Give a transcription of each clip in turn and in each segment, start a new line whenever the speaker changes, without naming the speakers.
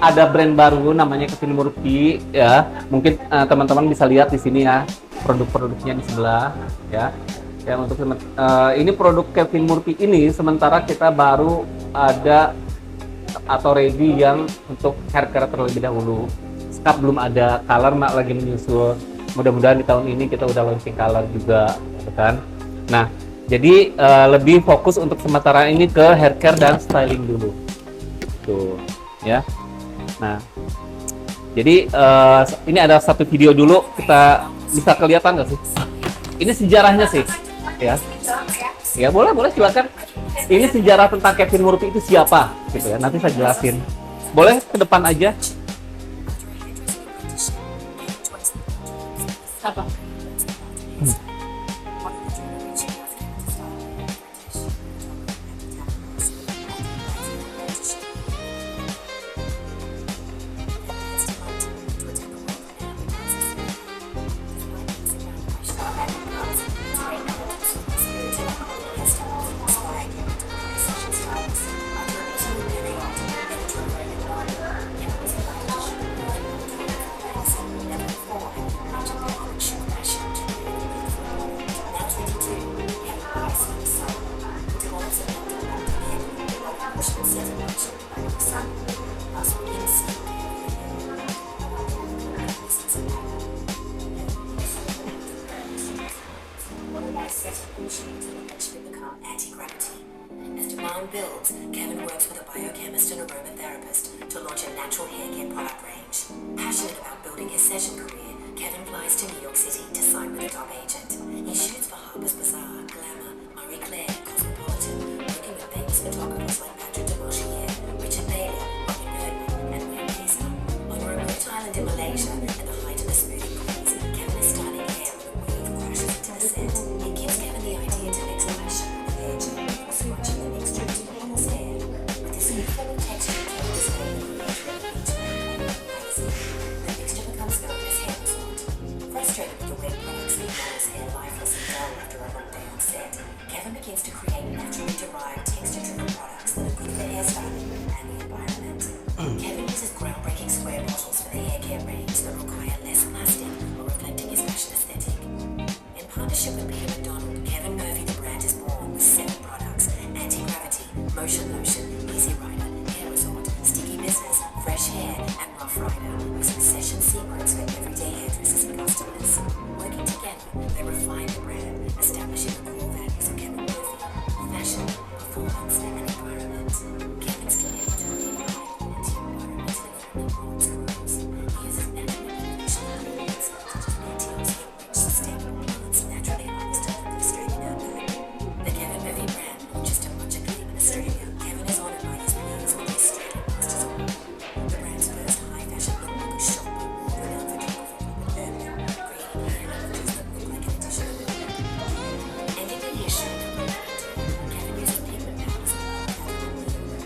ada brand baru namanya Kevin Murphy ya. Mungkin teman-teman bisa lihat di sini ya produk-produknya di sebelah ya. Ya untuk ini produk Kevin Murphy ini sementara kita baru ada atau ready yang untuk hair care terlebih dahulu. Scalp belum ada, color lagi menyusul. Mudah-mudahan di tahun ini kita udah launching color juga, gitu kan. Nah, jadi lebih fokus untuk sementara ini ke hair care dan styling dulu. Tuh, ya. Nah, jadi ini ada satu video dulu, kita bisa kelihatan nggak sih? Ini sejarahnya sih, ya. Ya boleh silakan. Ini sejarah tentang Kevin Murphy itu siapa, gitu ya. Nanti saya jelasin. Boleh ke depan aja.
Apa?
As demand builds, Kevin works with a biochemist and aromatherapist to launch a natural hair care product range. Passionate about building his session career, Kevin flies to New York City to sign with a top agent. He shoots for Harper's Bazaar, Glamour, Marie Claire, Cosmopolitan, working with famous photographers like Patrick Demarchier, Richard Bailey, Robin Erdman, and Wayne Pesa. On a remote island in Malaysia, at the height of the smoothing craze, Kevin is styling hair when a wave crashes into the set. It gives Kevin the idea to mix fashion with hair gel, swatching the mixture into the model's hair. With this uniform texture, Kevin is made from the magazine. The mixture becomes known as hair resort. Frustrated with the way products leave his hair lifeless and dull after a long day on set, Kevin begins to create naturally derived texture-driven products that are good for hairstyling and the environment. Kevin uses groundbreaking square bottles for the hair care range that require less plastic while reflecting his fashion aesthetic. In partnership with Peter McDonald, Kevin Murphy the brand is born with 7 products: Anti-Gravity, Motion Lotion, Easy Rider, Hair Resort, Sticky Business, Fresh Hair, and Rough Rider, using session secrets for everyday hairdressers and customers. Working together, they refine the brand, establishing the core values of Kevin Murphy: fashion, performance, and environment. Kevin's commitment to the quality, environmentally friendly broad screws. He uses naturally beneficial ingredients such as Meteor's rich, sustainable oils naturally harvested from the Australian outback. The Kevin Murphy brand launches to much acclaim in Australia. Kevin is honoured by his peers with his Australian Masters Award. The brand's first high fashion lookbook is shop, renowned photographer Robert Erdman, creating hair images that look like an addition of a ending the year show, Kevin used pigment powders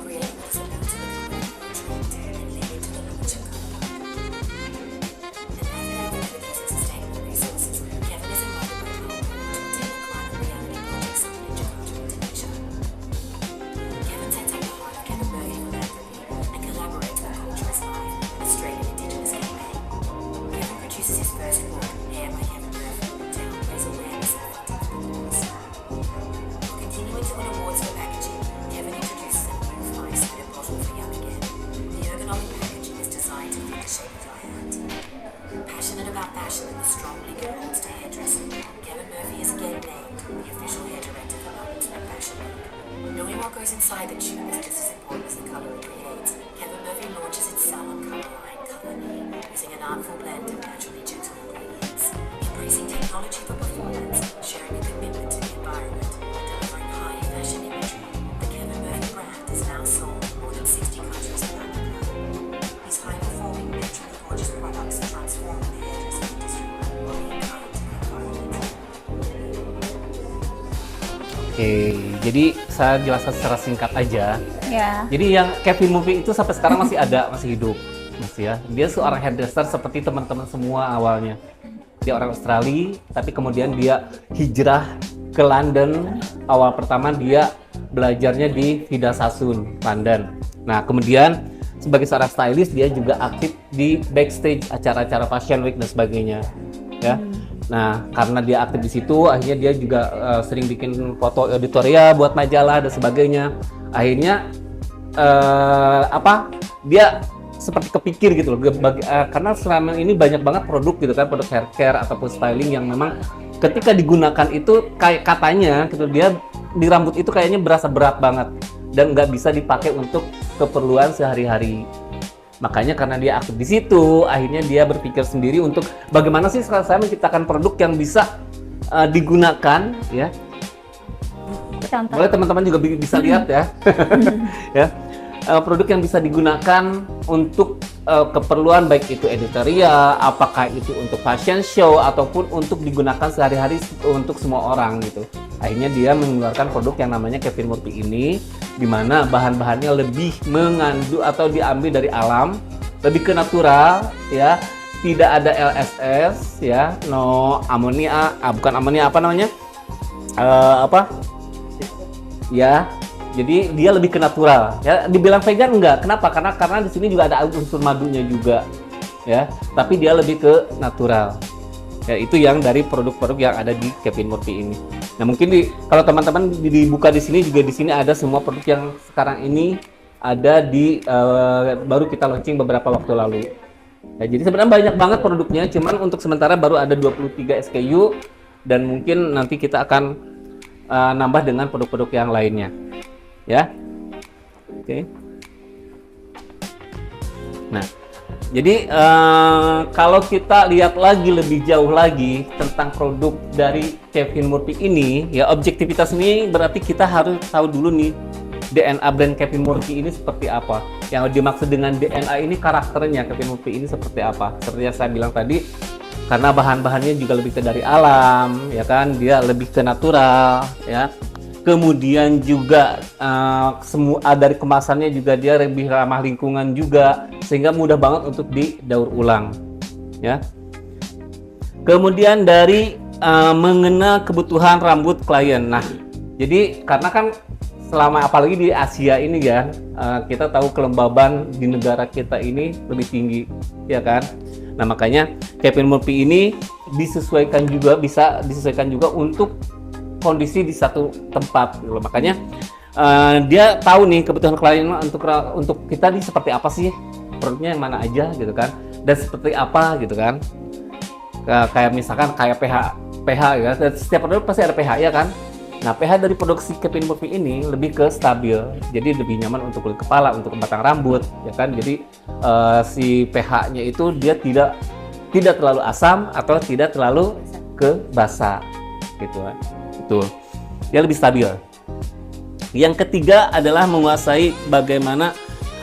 creating what is about to become a trend and leading to the launch of colour. And now with his sustainable resources, Kevin is invited by Power to take climate reality projects in Jakarta, Indonesia. Kevin sets up the heart of Kevin Murphy philanthropy and collaborates with Culture is Life, an Australian Indigenous campaign. Kevin produces his first book, Hair by Kevin Murphy, to help raise awareness and funding for the cause. Continuing to win awards for packaging, Kevin introduces a new 5-spirit bottle for Young Again. The ergonomic packaging is designed to fit the shape of your hand. Passionate about fashion and the strong link it holds to hairdressing, Kevin Murphy is again named the official hair director for London's Met Fashion Week. Knowing what goes inside the tube is just as important as the colour it creates, Kevin Murphy launches its salon colour line, Colour Me, using an artful blend of naturally gentle ingredients. Embracing technology for performance, sharing a commitment to the environment, delivering high fashion imagery, the Kevin Murphy brand is now sold in more than 60 countries around the world. These high-performing, naturally gorgeous products transform the hairdressing industry while being kind to the environment.
Oke, jadi saya jelaskan secara singkat aja.
Ya.
Jadi yang Kevin Murphy itu sampai sekarang masih ada, masih hidup, masih ya. Dia seorang hairdresser seperti teman-teman semua awalnya. Dia orang Australia, tapi kemudian dia hijrah ke London. Awal pertama dia belajarnya di Vida Sassoon, London. Nah, kemudian sebagai seorang stylist dia juga aktif di backstage acara-acara fashion week dan sebagainya, ya. Nah, karena dia aktif di situ, akhirnya dia juga sering bikin foto editorial buat majalah dan sebagainya. Akhirnya dia seperti kepikir gitu loh, karena selama ini banyak banget produk gitu kan, produk hair care ataupun styling yang memang ketika digunakan itu kayak katanya gitu, dia di rambut itu kayaknya berasa berat banget dan nggak bisa dipakai untuk keperluan sehari-hari. Makanya karena dia aktif di situ, akhirnya dia berpikir sendiri untuk bagaimana sih saya menciptakan produk yang bisa digunakan, ya.
Contoh.
Boleh teman-teman juga bisa lihat ya, ya. Produk yang bisa digunakan untuk keperluan baik itu editorial, apakah itu untuk fashion show ataupun untuk digunakan sehari-hari untuk semua orang gitu. Akhirnya dia mengeluarkan produk yang namanya Kevin Murphy ini, di mana bahan-bahannya lebih mengandung atau diambil dari alam, lebih ke natural, ya, tidak ada LSS, ya, no amonia, bukan amonia, apa namanya, ya. Jadi dia lebih ke natural, ya. Dibilang vegan enggak, kenapa? Karena di sini juga ada unsur madunya juga, ya. Tapi dia lebih ke natural. Ya, itu yang dari produk-produk yang ada di Kevin Murphy ini. Nah, mungkin kalau teman-teman dibuka di sini juga, di sini ada semua produk yang sekarang ini ada di baru kita launching beberapa waktu lalu. Ya, jadi sebenarnya banyak banget produknya, cuman untuk sementara baru ada 23 SKU dan mungkin nanti kita akan nambah dengan produk-produk yang lainnya. Ya, oke. Nah, jadi kalau kita lihat lagi lebih jauh lagi tentang produk dari Kevin Murphy ini, ya, objektivitas ini berarti kita harus tahu dulu nih DNA brand Kevin Murphy ini seperti apa. Yang dimaksud dengan DNA ini karakternya Kevin Murphy ini seperti apa. Seperti yang saya bilang tadi, karena bahan-bahannya juga lebih ke dari alam, ya kan, dia lebih ke natural, ya. Kemudian juga dari kemasannya juga dia lebih ramah lingkungan juga, sehingga mudah banget untuk didaur ulang, ya. Kemudian dari mengenal kebutuhan rambut klien. Nah, jadi karena kan selama apalagi di Asia ini ya, kita tahu kelembaban di negara kita ini lebih tinggi, ya kan. Nah, makanya Kevin Murphy ini bisa disesuaikan juga untuk kondisi di satu tempat gitu. Makanya dia tahu nih kebutuhan klien untuk kita nih seperti apa sih, produknya yang mana aja gitu kan, dan seperti apa gitu kan. Kayak misalkan kayak pH ya, setiap produk pasti ada pH ya kan. Nah, pH dari produksi Kevin Murphy ini lebih ke stabil, jadi lebih nyaman untuk kulit kepala, untuk batang rambut, ya kan. Jadi si pH-nya itu dia tidak terlalu asam atau tidak terlalu ke basah, gitu kan. Betul, dia lebih stabil. Yang ketiga adalah menguasai bagaimana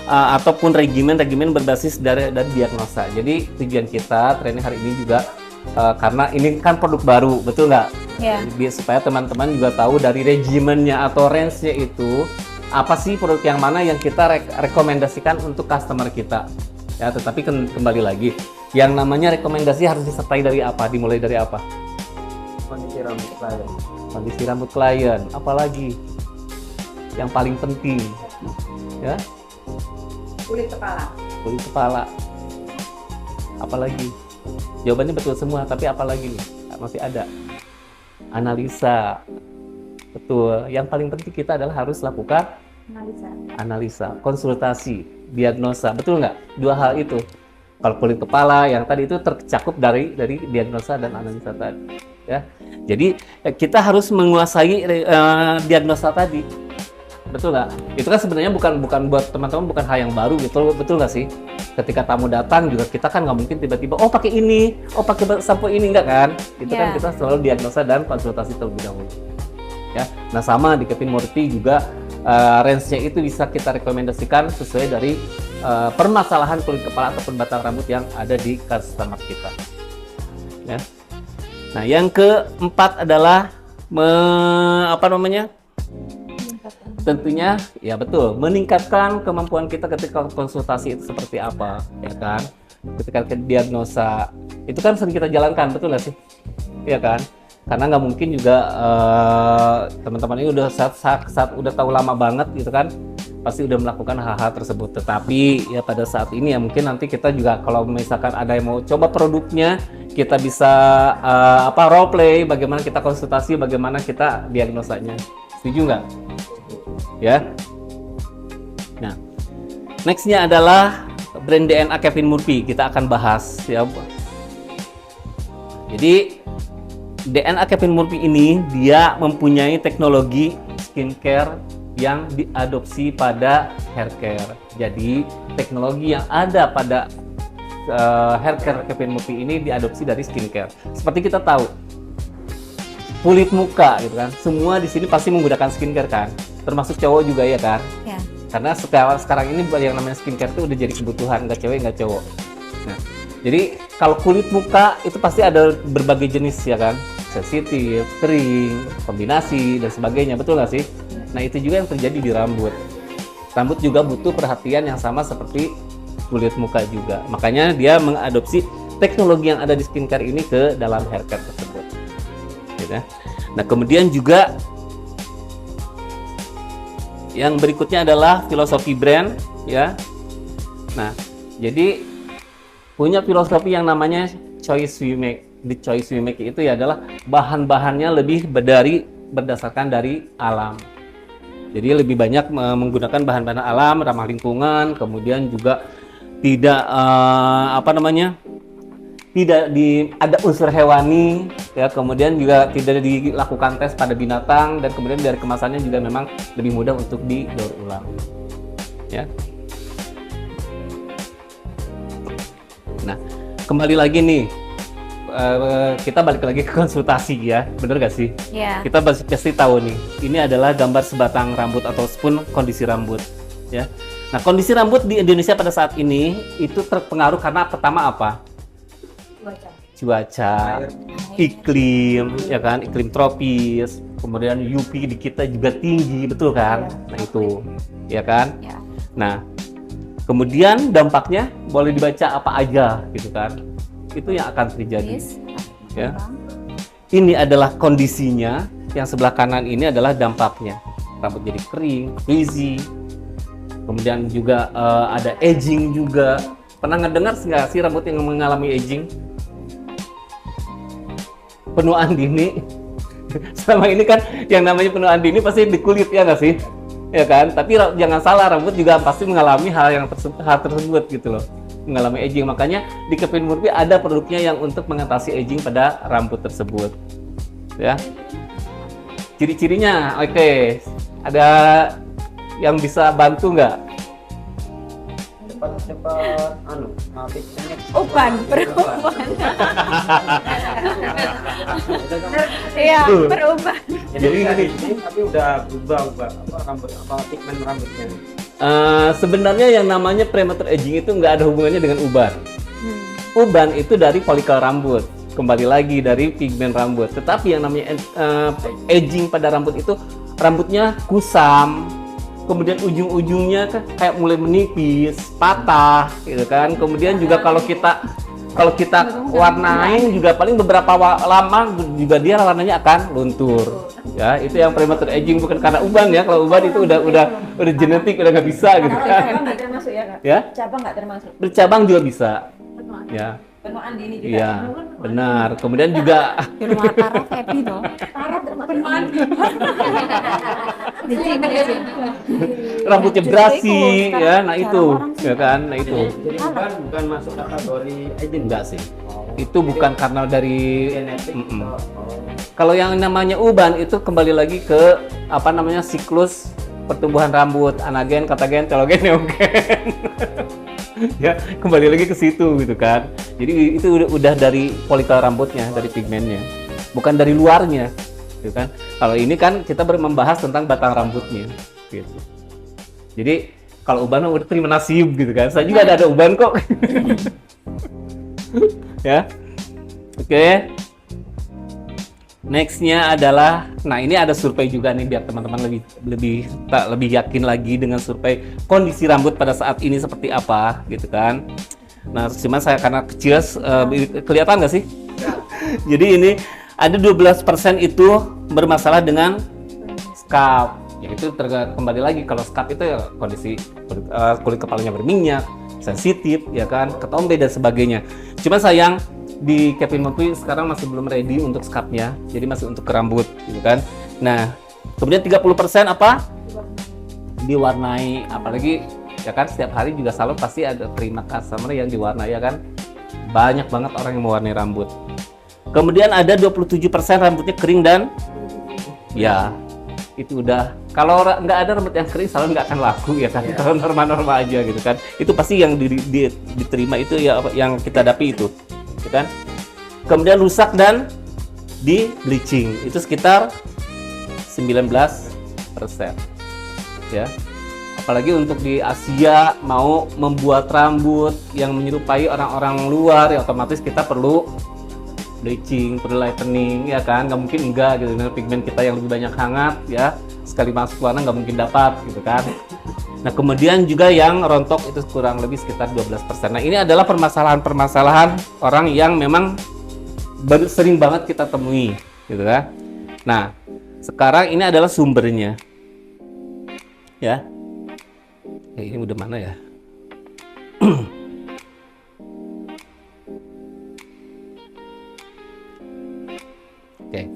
ataupun regimen berbasis dari diagnosa. Jadi tujuan kita training hari ini juga karena ini kan produk baru, betul nggak?
Yeah.
Supaya teman-teman juga tahu dari regimennya atau range-nya itu apa sih produk yang mana yang kita rekomendasikan untuk customer kita. Ya, tetapi kembali lagi, yang namanya rekomendasi harus disertai dari apa? Dimulai dari apa? Kondisi rambut klien, apalagi yang paling penting, ya,
Kulit kepala.
Apalagi? Jawabannya betul semua, tapi apalagi nih? Masih ada analisa, betul. Yang paling penting kita adalah harus lakukan analisa, konsultasi, diagnosa, betul nggak? Dua hal itu. Kalau kulit kepala yang tadi itu tercakup dari diagnosa dan analisa tadi, ya. Jadi kita harus menguasai diagnosa tadi, betul nggak? Itu kan sebenarnya bukan buat teman-teman, bukan hal yang baru gitu, betul nggak sih? Ketika tamu datang juga kita kan nggak mungkin tiba-tiba pakai ini, pakai sampo ini, enggak kan? Itu kan kita selalu diagnosa dan konsultasi terlebih dahulu, ya. Nah, sama di Kevin Murphy juga range-nya itu bisa kita rekomendasikan sesuai dari permasalahan kulit kepala ataupun batang rambut yang ada di customer kita, ya. Nah, yang keempat adalah tentunya, ya betul, meningkatkan kemampuan kita ketika konsultasi itu seperti apa, ya kan? Ketika diagnosa, itu kan sering kita jalankan, betul nggak sih? Ya kan? Karena nggak mungkin juga teman-teman ini udah saat udah tahu lama banget gitu kan, pasti udah melakukan hal-hal tersebut. Tetapi ya pada saat ini ya mungkin nanti kita juga kalau misalkan ada yang mau coba produknya, kita bisa role play, bagaimana kita konsultasi, bagaimana kita diagnosanya. Setuju nggak? Ya. Nah, nextnya adalah brand DNA Kevin Murphy. Kita akan bahas ya. Jadi DNA Kevin Murphy ini dia mempunyai teknologi skincare yang diadopsi pada hair care. Jadi teknologi yang ada pada hair care Kevin Murphy ini diadopsi dari skincare. Seperti kita tahu, kulit muka gitu kan, semua di sini pasti menggunakan skincare kan, termasuk cowok juga ya kan?
Ya.
Karena sekarang ini yang namanya skincare itu udah jadi kebutuhan, nggak cewek nggak cowok. Nah, jadi kalau kulit muka itu pasti ada berbagai jenis ya kan, sensitif, kering, kombinasi dan sebagainya, betul nggak sih? Nah itu juga yang terjadi di rambut. Rambut juga butuh perhatian yang sama seperti kulit muka juga. Makanya dia mengadopsi teknologi yang ada di skincare ini ke dalam hair care tersebut. Gitu. Nah kemudian juga yang berikutnya adalah filosofi brand ya. Nah jadi punya filosofi yang namanya choice we make. Di choice we make itu ya adalah bahan-bahannya lebih berdasarkan dari alam. Jadi lebih banyak menggunakan bahan-bahan alam, ramah lingkungan, kemudian juga tidak ada unsur hewani, ya, kemudian juga tidak dilakukan tes pada binatang, dan kemudian dari kemasannya juga memang lebih mudah untuk didaur ulang. Ya. Nah, kembali lagi nih. Kita balik lagi ke konsultasi ya, bener gak sih?
Iya.
Kita pasti tahu nih, ini adalah gambar sebatang rambut ataupun kondisi rambut, ya. Nah, kondisi rambut di Indonesia pada saat ini itu terpengaruh karena pertama apa? Cuaca, iklim, ya kan, iklim tropis, kemudian UV di kita juga tinggi, betul kan? Nah itu, ya kan?
Ya.
Nah, kemudian dampaknya boleh dibaca apa aja, gitu kan? Itu yang akan terjadi. Ya. Ini adalah kondisinya, yang sebelah kanan ini adalah dampaknya. Rambut jadi kering, frizzy, kemudian juga ada aging juga. Pernah ngedengar nggak sih rambut yang mengalami aging? Penuaan dini. Selama ini kan yang namanya penuaan dini pasti di kulit ya nggak sih? Ya kan? Tapi jangan salah, rambut juga pasti mengalami hal tersebut gitu loh. Mengalami aging, makanya di Kevin Murphy ada produknya yang untuk mengatasi aging pada rambut tersebut ya. Ciri-cirinya oke. Ada yang bisa bantu nggak?
Cepat
Uban, perubahan. Iya, perubahan.
Jadi ini tapi udah berubah pigmen rambutnya.
Sebenarnya yang namanya premature aging itu nggak ada hubungannya dengan uban. Uban itu dari folikel rambut, kembali lagi dari pigmen rambut. Tetapi yang namanya aging pada rambut itu rambutnya kusam, kemudian ujung-ujungnya kayak mulai menipis, patah, gitu kan. Kemudian juga kalau kita warnain juga paling beberapa lama juga dia warnanya akan luntur. Ya, itu yang premature aging, bukan karena uban ya. Kalau uban itu udah genetik, udah nggak bisa gitu kan.
Cabang nggak termasuk ya Kak?
Ya?
Cabang nggak termasuk.
Bercabang juga bisa. Ya.
Penuaan dini juga.
Iya, benar. Kemudian juga
Di rumah Tara happy dong.
Parah termasuk penuaan.
Di sini sih.
rambutnya berasi ya. Nah itu, ya kan? Nah itu.
Jadi bukan masuk kategori aging.
Enggak sih. Itu bukan karena dari
Genetik.
Kalau yang namanya uban itu kembali lagi ke siklus pertumbuhan rambut, anagen, katagen, telogen, neogen. Ya, kembali lagi ke situ gitu kan. Jadi itu udah dari folikel rambutnya, dari pigmennya, bukan dari luarnya, gitu kan. Kalau ini kan kita membahas tentang batang rambutnya, gitu. Jadi kalau uban udah terima nasib gitu kan. Saya juga ada uban kok. Ya, oke. Nextnya adalah, nah ini ada survei juga nih biar teman-teman lebih yakin lagi dengan survei kondisi rambut pada saat ini seperti apa, gitu kan. Nah, cuman saya karena kecil kelihatan nggak sih? Jadi ini ada 12% itu bermasalah dengan scalp, Ya itu kembali lagi kalau scab itu ya kondisi kulit kepalanya berminyak, sensitif, ya kan, ketombe dan sebagainya. Cuma sayang di Kevin Murphy sekarang masih belum ready untuk scabnya, jadi masih untuk ke rambut, gitu kan. Nah, kemudian 30% apa? Diwarnai, apalagi ya kan setiap hari juga selalu pasti ada terima customer yang diwarnai, ya kan. Banyak banget orang yang mewarnai rambut. Kemudian ada 27% rambutnya kering dan ya itu udah, kalau nggak ada rambut yang kering selalu nggak akan laku, ya kan. Kalau normal-normal aja gitu kan, itu pasti yang diterima itu ya yang kita hadapi itu, gitu kan. Kemudian rusak dan di bleaching itu sekitar 19%, ya. Apalagi untuk di Asia mau membuat rambut yang menyerupai orang-orang luar, ya otomatis kita perlu bleaching, perlu lightening, ya kan, nggak mungkin enggak gitu. Nah, pigmen kita yang lebih banyak hangat, ya, sekali masuk warna nggak mungkin dapat, gitu kan. Nah, kemudian juga yang rontok itu kurang lebih sekitar 12%. Nah, ini adalah permasalahan-permasalahan orang yang memang sering banget kita temui, gitu kan. Nah, sekarang ini adalah sumbernya, ya. Ini udah mana ya? Oke.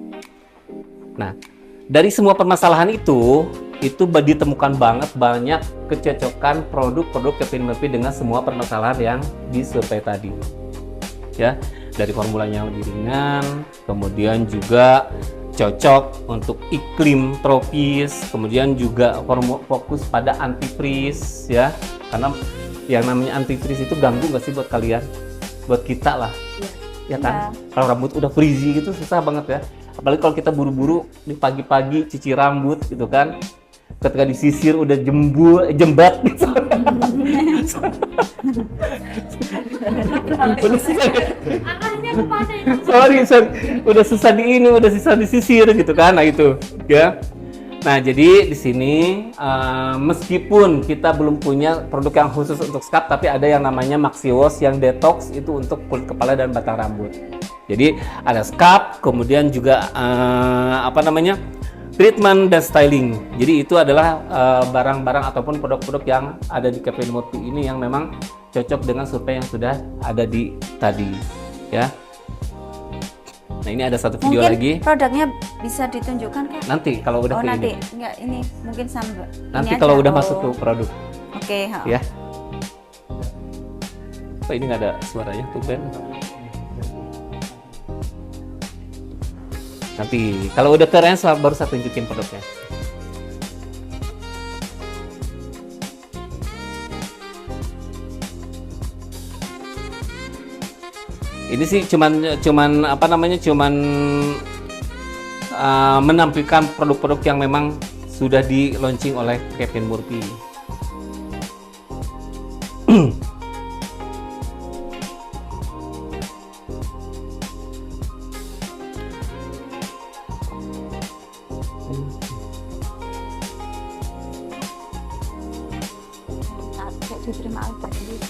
Nah, dari semua permasalahan itu ditemukan banget banyak kecocokan produk-produk Kevin Murphy dengan semua permasalahan yang disurvei tadi. Ya, dari formulanya yang lebih ringan, kemudian juga cocok untuk iklim tropis, kemudian juga fokus pada antifreeze, ya. Karena yang namanya antifreeze itu ganggu nggak sih buat kalian? Buat kita lah. Ya kan, kalau rambut udah frizzy gitu susah banget ya, apalagi kalau kita buru-buru di pagi-pagi cuci rambut gitu kan, ketika disisir udah jembat gitu. sorry, udah susah udah susah disisir gitu kan, nah itu ya. Nah, jadi di sini meskipun kita belum punya produk yang khusus untuk scalp, tapi ada yang namanya Maxi Wash yang detox itu untuk kulit kepala dan batang rambut. Jadi ada scalp, kemudian juga treatment dan styling. Jadi itu adalah barang-barang ataupun produk-produk yang ada di Kevin Murphy ini yang memang cocok dengan survei yang sudah ada di tadi, ya. Nah, ini ada satu video
mungkin
lagi.
Produknya bisa ditunjukkan kan?
Nanti kalau udah ke
nanti.
ini.
Enggak, ini mungkin sambil.
Nanti
ini
kalau
aja.
udah masuk ke produk.
Oke,
Ya. Oh, ini nggak ada suaranya tuh, Ben. Nanti kalau udah keren baru saya tunjukin produknya. Ini sih cuman menampilkan produk-produk yang memang sudah di launching oleh Kevin Murphy.
Diterima Albert dulu.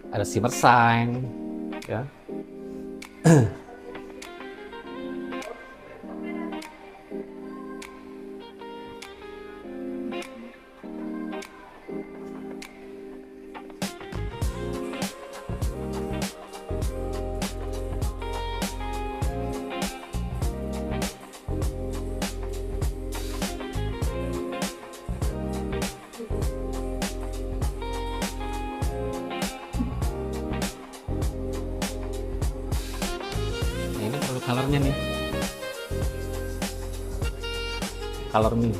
Ada shimmer shine, ya. Ini produk colornya nih, Color Me.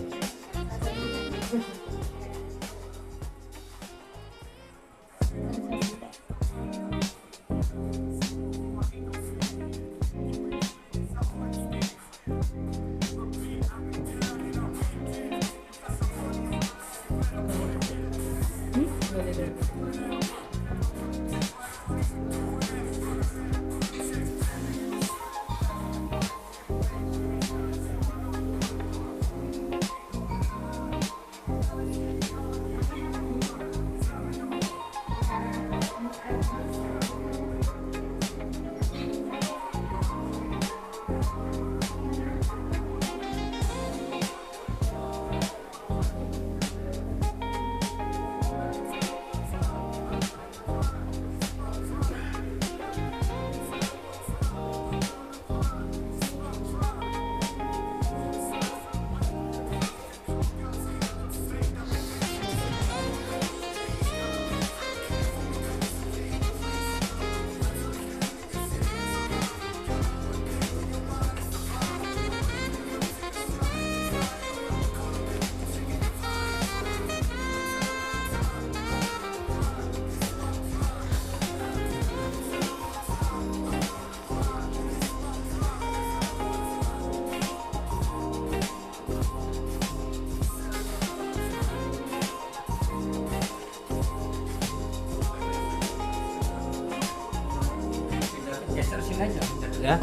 ya.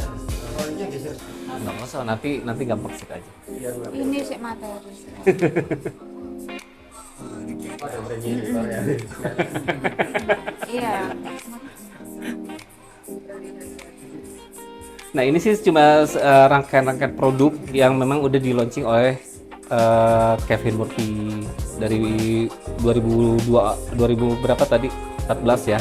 Rollernya geser.
Nggak usah, nanti gampang sih aja.
Biar nggak
Ini sih materi.
ada brandnya di luar ya.
Iya.
Nah ini sih cuma rangkaian-rangkaian produk yang memang udah di launching oleh Kevin Murphy dari 2000 berapa tadi? 14 ya.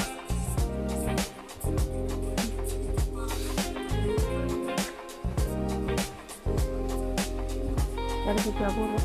Dari 30.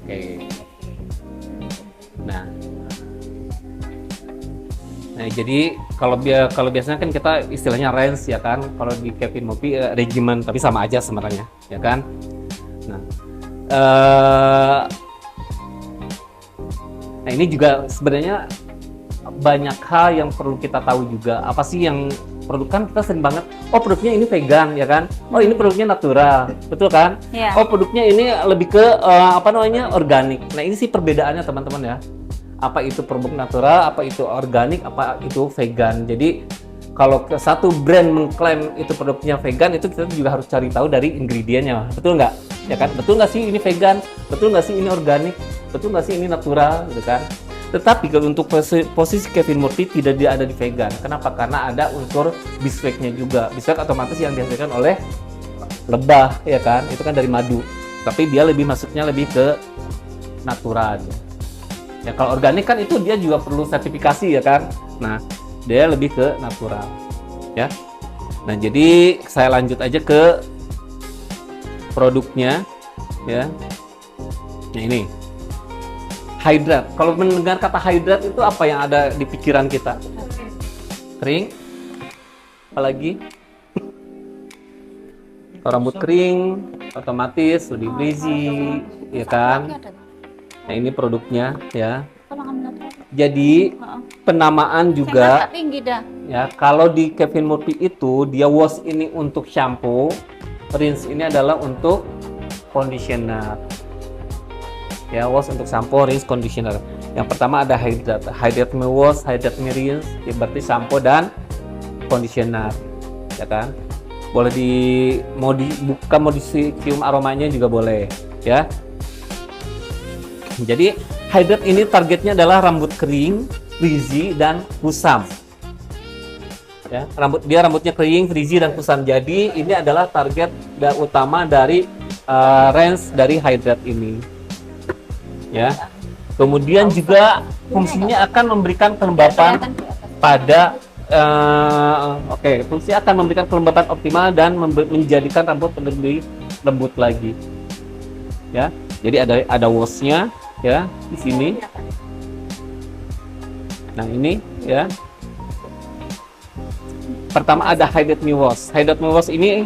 Oke. Nah, jadi kalau biasanya kan kita istilahnya range ya kan, kalau di Kevin Murphy regimen, tapi sama aja sebenarnya, ya kan. Nah, nah ini juga sebenarnya banyak hal yang perlu kita tahu juga. Apa sih yang produk, kan kita sering banget, oh produknya ini vegan ya kan, oh ini produknya natural, betul kan?
Iya.
Oh produknya ini lebih ke organik. Nah ini sih perbedaannya teman-teman ya. Apa itu produk natural, apa itu organik, apa itu vegan. Jadi kalau satu brand mengklaim itu produknya vegan, itu kita juga harus cari tahu dari ingredientnya, betul nggak? Ya kan, betul nggak sih ini vegan, betul nggak sih ini organik, betul nggak sih ini natural, gitu kan? Tetapi kalau untuk posisi Kevin Murphy tidak ada di vegan. Kenapa? Karena ada unsur beeswax-nya juga. Beeswax otomatis yang dihasilkan oleh lebah, ya kan? Itu kan dari madu. Tapi dia masuknya lebih ke natural. Ya kalau organik kan itu dia juga perlu sertifikasi ya kan. Nah, dia lebih ke natural. Ya. Nah, jadi saya lanjut aja ke produknya ya. Nah, ini. Hydrat. Kalau mendengar kata hydrat itu apa yang ada di pikiran kita? Kering. Apalagi? Kalau rambut kering, otomatis lebih frizzy, ya kan? Nah ini produknya ya. Jadi penamaan juga.
Tinggi dah.
Ya kalau di Kevin Murphy itu dia wash ini untuk shampoo, rinse ini adalah untuk conditioner. Ya, wash untuk shampoo, rinse, conditioner. Yang pertama ada hydrat. Hydrat me wash, hydrat me rinse, ya berarti shampoo dan conditioner. Ya kan? Boleh bukan mau dicium aromanya juga boleh, ya. Jadi hydrat ini targetnya adalah rambut kering, frizzy dan kusam. Ya, rambutnya kering, frizzy dan kusam. Jadi ini adalah target utama dari range dari hydrat ini. Ya. Kemudian juga fungsinya akan memberikan kelembapan pada fungsi akan memberikan kelembapan optimal dan menjadikan rambut lebih lembut lagi. Ya. Jadi ada wash-nya ya di sini. Nah, ini ya. Pertama ada Hydrat Me Wash. Hydrat Me Wash ini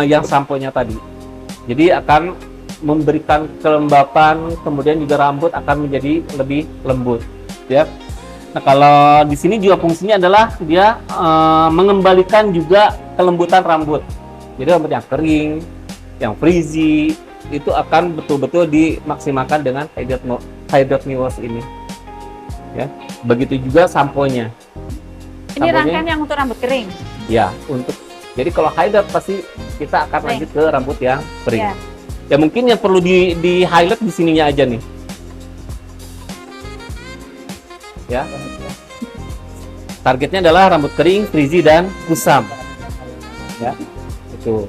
yang sampo-nya tadi. Jadi akan memberikan kelembapan, kemudian juga rambut akan menjadi lebih lembut, ya. Nah kalau di sini juga fungsinya adalah dia mengembalikan juga kelembutan rambut. Jadi rambut yang kering, yang frizzy itu akan betul-betul dimaksimalkan dengan Hydrat Me Wash ini, ya. Begitu juga sampo-nya.
Ini rangkaian yang untuk rambut kering.
Ya, jadi kalau hydrat pasti kita akan lanjut ke rambut yang kering.
Ya.
Ya mungkin yang perlu di highlight di sininya aja nih. Ya. Targetnya adalah rambut kering, frizzy dan kusam. Ya. Itu.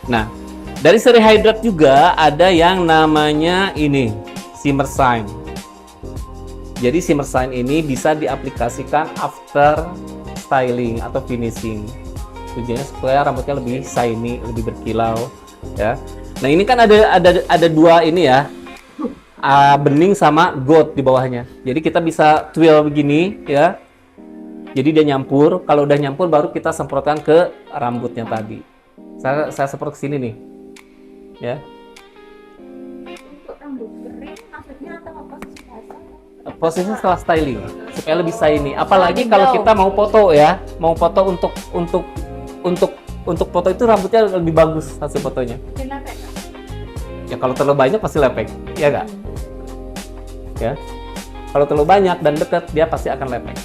Nah, dari seri hydrat juga ada yang namanya ini, shimmer shine. Jadi shimmer shine ini bisa diaplikasikan after styling atau finishing. Tujuannya supaya rambutnya lebih shiny, lebih berkilau, ya. Nah ini kan ada dua ini ya, bening sama gold di bawahnya. Jadi kita bisa twirl begini, ya. Jadi dia nyampur, kalau udah nyampur baru kita semprotkan ke rambutnya tadi. Saya semprot ke sini nih. Ya.
Untuk rambut kering maksudnya atau apa sih bahasa?
Posisinya setelah styling supaya lebih shiny. Apalagi kalau kita mau foto ya, mau foto untuk foto itu rambutnya lebih bagus hasil fotonya.
Bikin lepek.
Ya kalau terlalu banyak pasti lepek, ya nggak? Ya. Kalau terlalu banyak dan dekat dia pasti akan lepek.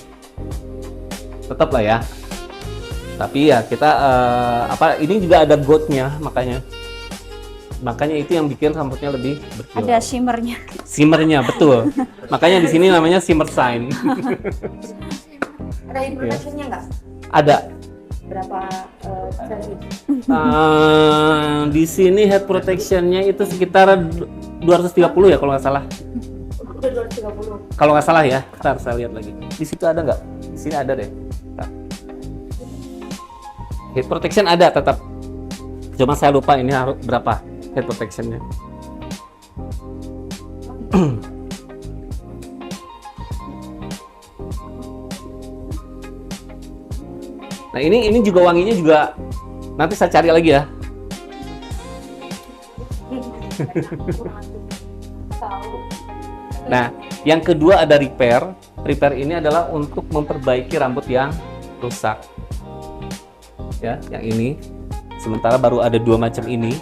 Tetap lah ya. Tapi ya kita ini juga ada goldnya makanya itu yang bikin rambutnya lebih berkilau.
Ada shimmernya.
Shimmernya betul. Makanya di sini namanya shimmer shine.
Ada imperfectionnya nggak?
Ada.
Berapa seri?
Di sini head protectionnya itu sekitar 230 ya kalau nggak salah.
Udah 230.
Kalau nggak salah ya. Ntar saya lihat lagi. Di situ ada nggak? Di sini ada deh. Ntar. Head protection ada tetap. Cuma saya lupa ini harus berapa head protectionnya. Nah ini juga wanginya juga nanti saya cari lagi ya. Nah yang kedua ada repair. Repair ini adalah untuk memperbaiki rambut yang rusak. Ya, yang ini. Sementara baru ada 2 macam ini.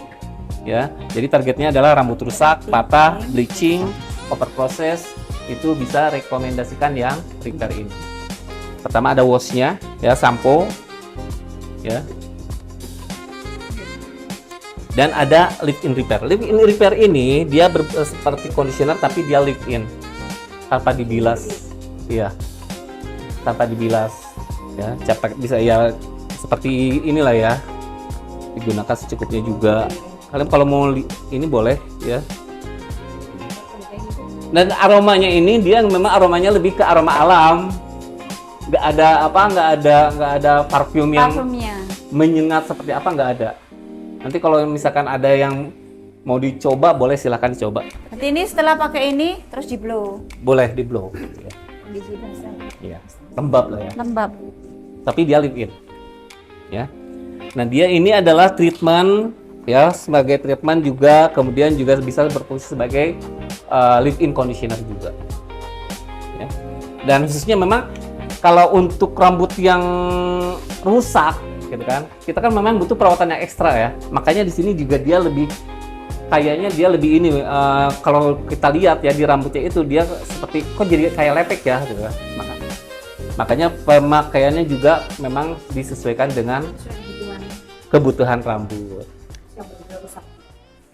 Ya, jadi targetnya adalah rambut rusak, patah, bleaching, over process. Itu bisa rekomendasikan yang repair ini. Pertama ada washnya, ya sampo, ya. Dan ada lift-in repair. Lift-in repair ini dia seperti conditioner tapi dia lift-in tanpa dibilas, iya, tanpa dibilas, ya. Cepat bisa ya seperti inilah ya, digunakan secukupnya juga. Kalian kalau mau ini boleh, ya. Dan aromanya ini dia memang aromanya lebih ke aroma alam. Nggak ada parfum yang
Parfumnya.
menyengat seperti apa, nggak ada. Nanti kalau misalkan ada yang mau dicoba boleh silahkan dicoba.
Nanti ini setelah pakai ini terus di blow.
Boleh di blow. Ya.
Kondisi basah.
Iya. Lembab lah ya.
Lembab.
Tapi dia live in. Ya. Nah, dia ini adalah treatment ya, sebagai treatment juga, kemudian juga bisa berfungsi sebagai live-in conditioner juga. Ya. Dan khususnya memang kalau untuk rambut yang rusak, gitu kan, kita kan memang butuh perawatan yang ekstra ya. Makanya di sini juga dia lebih, kayaknya dia lebih ini. Kalau kita lihat ya di rambutnya itu dia seperti kok jadi kayak lepek ya, gitu kan. Makanya pemakaiannya juga memang disesuaikan dengan kebutuhan rambut.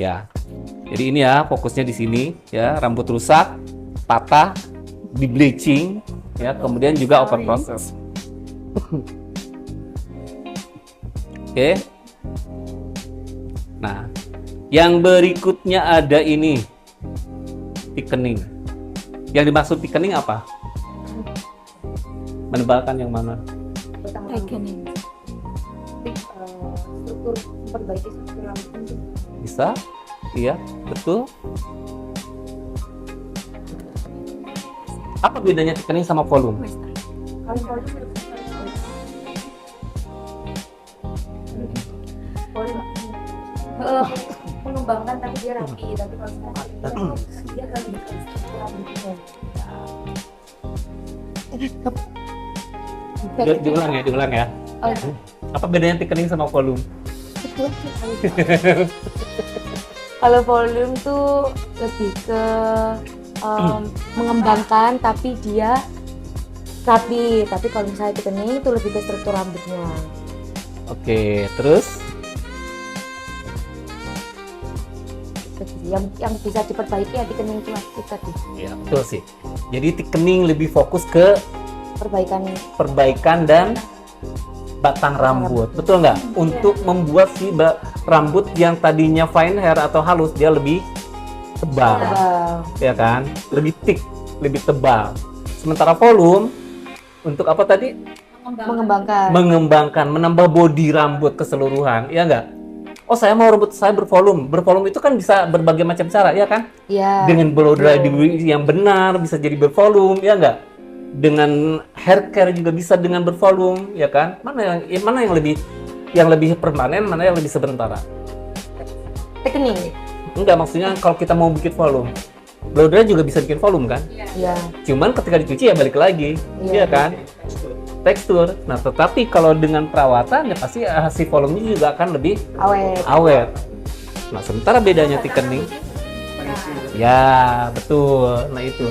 Ya, jadi ini ya fokusnya di sini ya, rambut rusak, patah, di bleaching, ya, kemudian juga over process. Oke. Nah, yang berikutnya ada ini thickening. Yang dimaksud thickening apa? Menebalkan yang mana?
Thickening.
Struktur memperbaiki struktur rambut itu.
Bisa? Iya, betul. Apa bedanya thickening sama volume?
Kalau mengembangkan tapi dia rapi, tapi kalau misalnya dia akan bikin struktur rambutnya.
Diulang ya. Apa bedanya thickening sama volume?
Kalau volume tuh lebih ke mengembangkan tapi dia rapi, tapi kalau misalnya thickening itu lebih ke struktur rambutnya.
Oke, terus
yang bisa diperbaiki ya thickening itu tadi,
ya betul sih. Jadi thickening lebih fokus ke perbaikan dan batang rambut, betul nggak? Untuk membuat si rambut yang tadinya fine hair atau halus dia lebih tebal, ya kan? Lebih thick, lebih tebal. Sementara volume untuk apa tadi? Mengembangkan, menambah body rambut keseluruhan, ya nggak? Oh, saya mau rambut saya bervolume. Bervolume itu kan bisa berbagai macam cara, ya kan?
Iya.
Dengan blow dry yang benar bisa jadi bervolume, ya nggak? dengan hair care juga bisa dengan bervolume, ya kan? Mana yang lebih permanen, mana yang lebih sementara?
Thickening.
Enggak, maksudnya kalau kita mau bikin volume, blow dry juga bisa bikin volume kan?
Iya.
Cuman ketika dicuci ya balik lagi,
Iya.
iya kan? Tekstur. Nah, tetapi kalau dengan perawatan ya pasti hasil volumenya juga akan lebih
Awet.
awet. Nah, sementara bedanya thickening, ya betul. Nah itu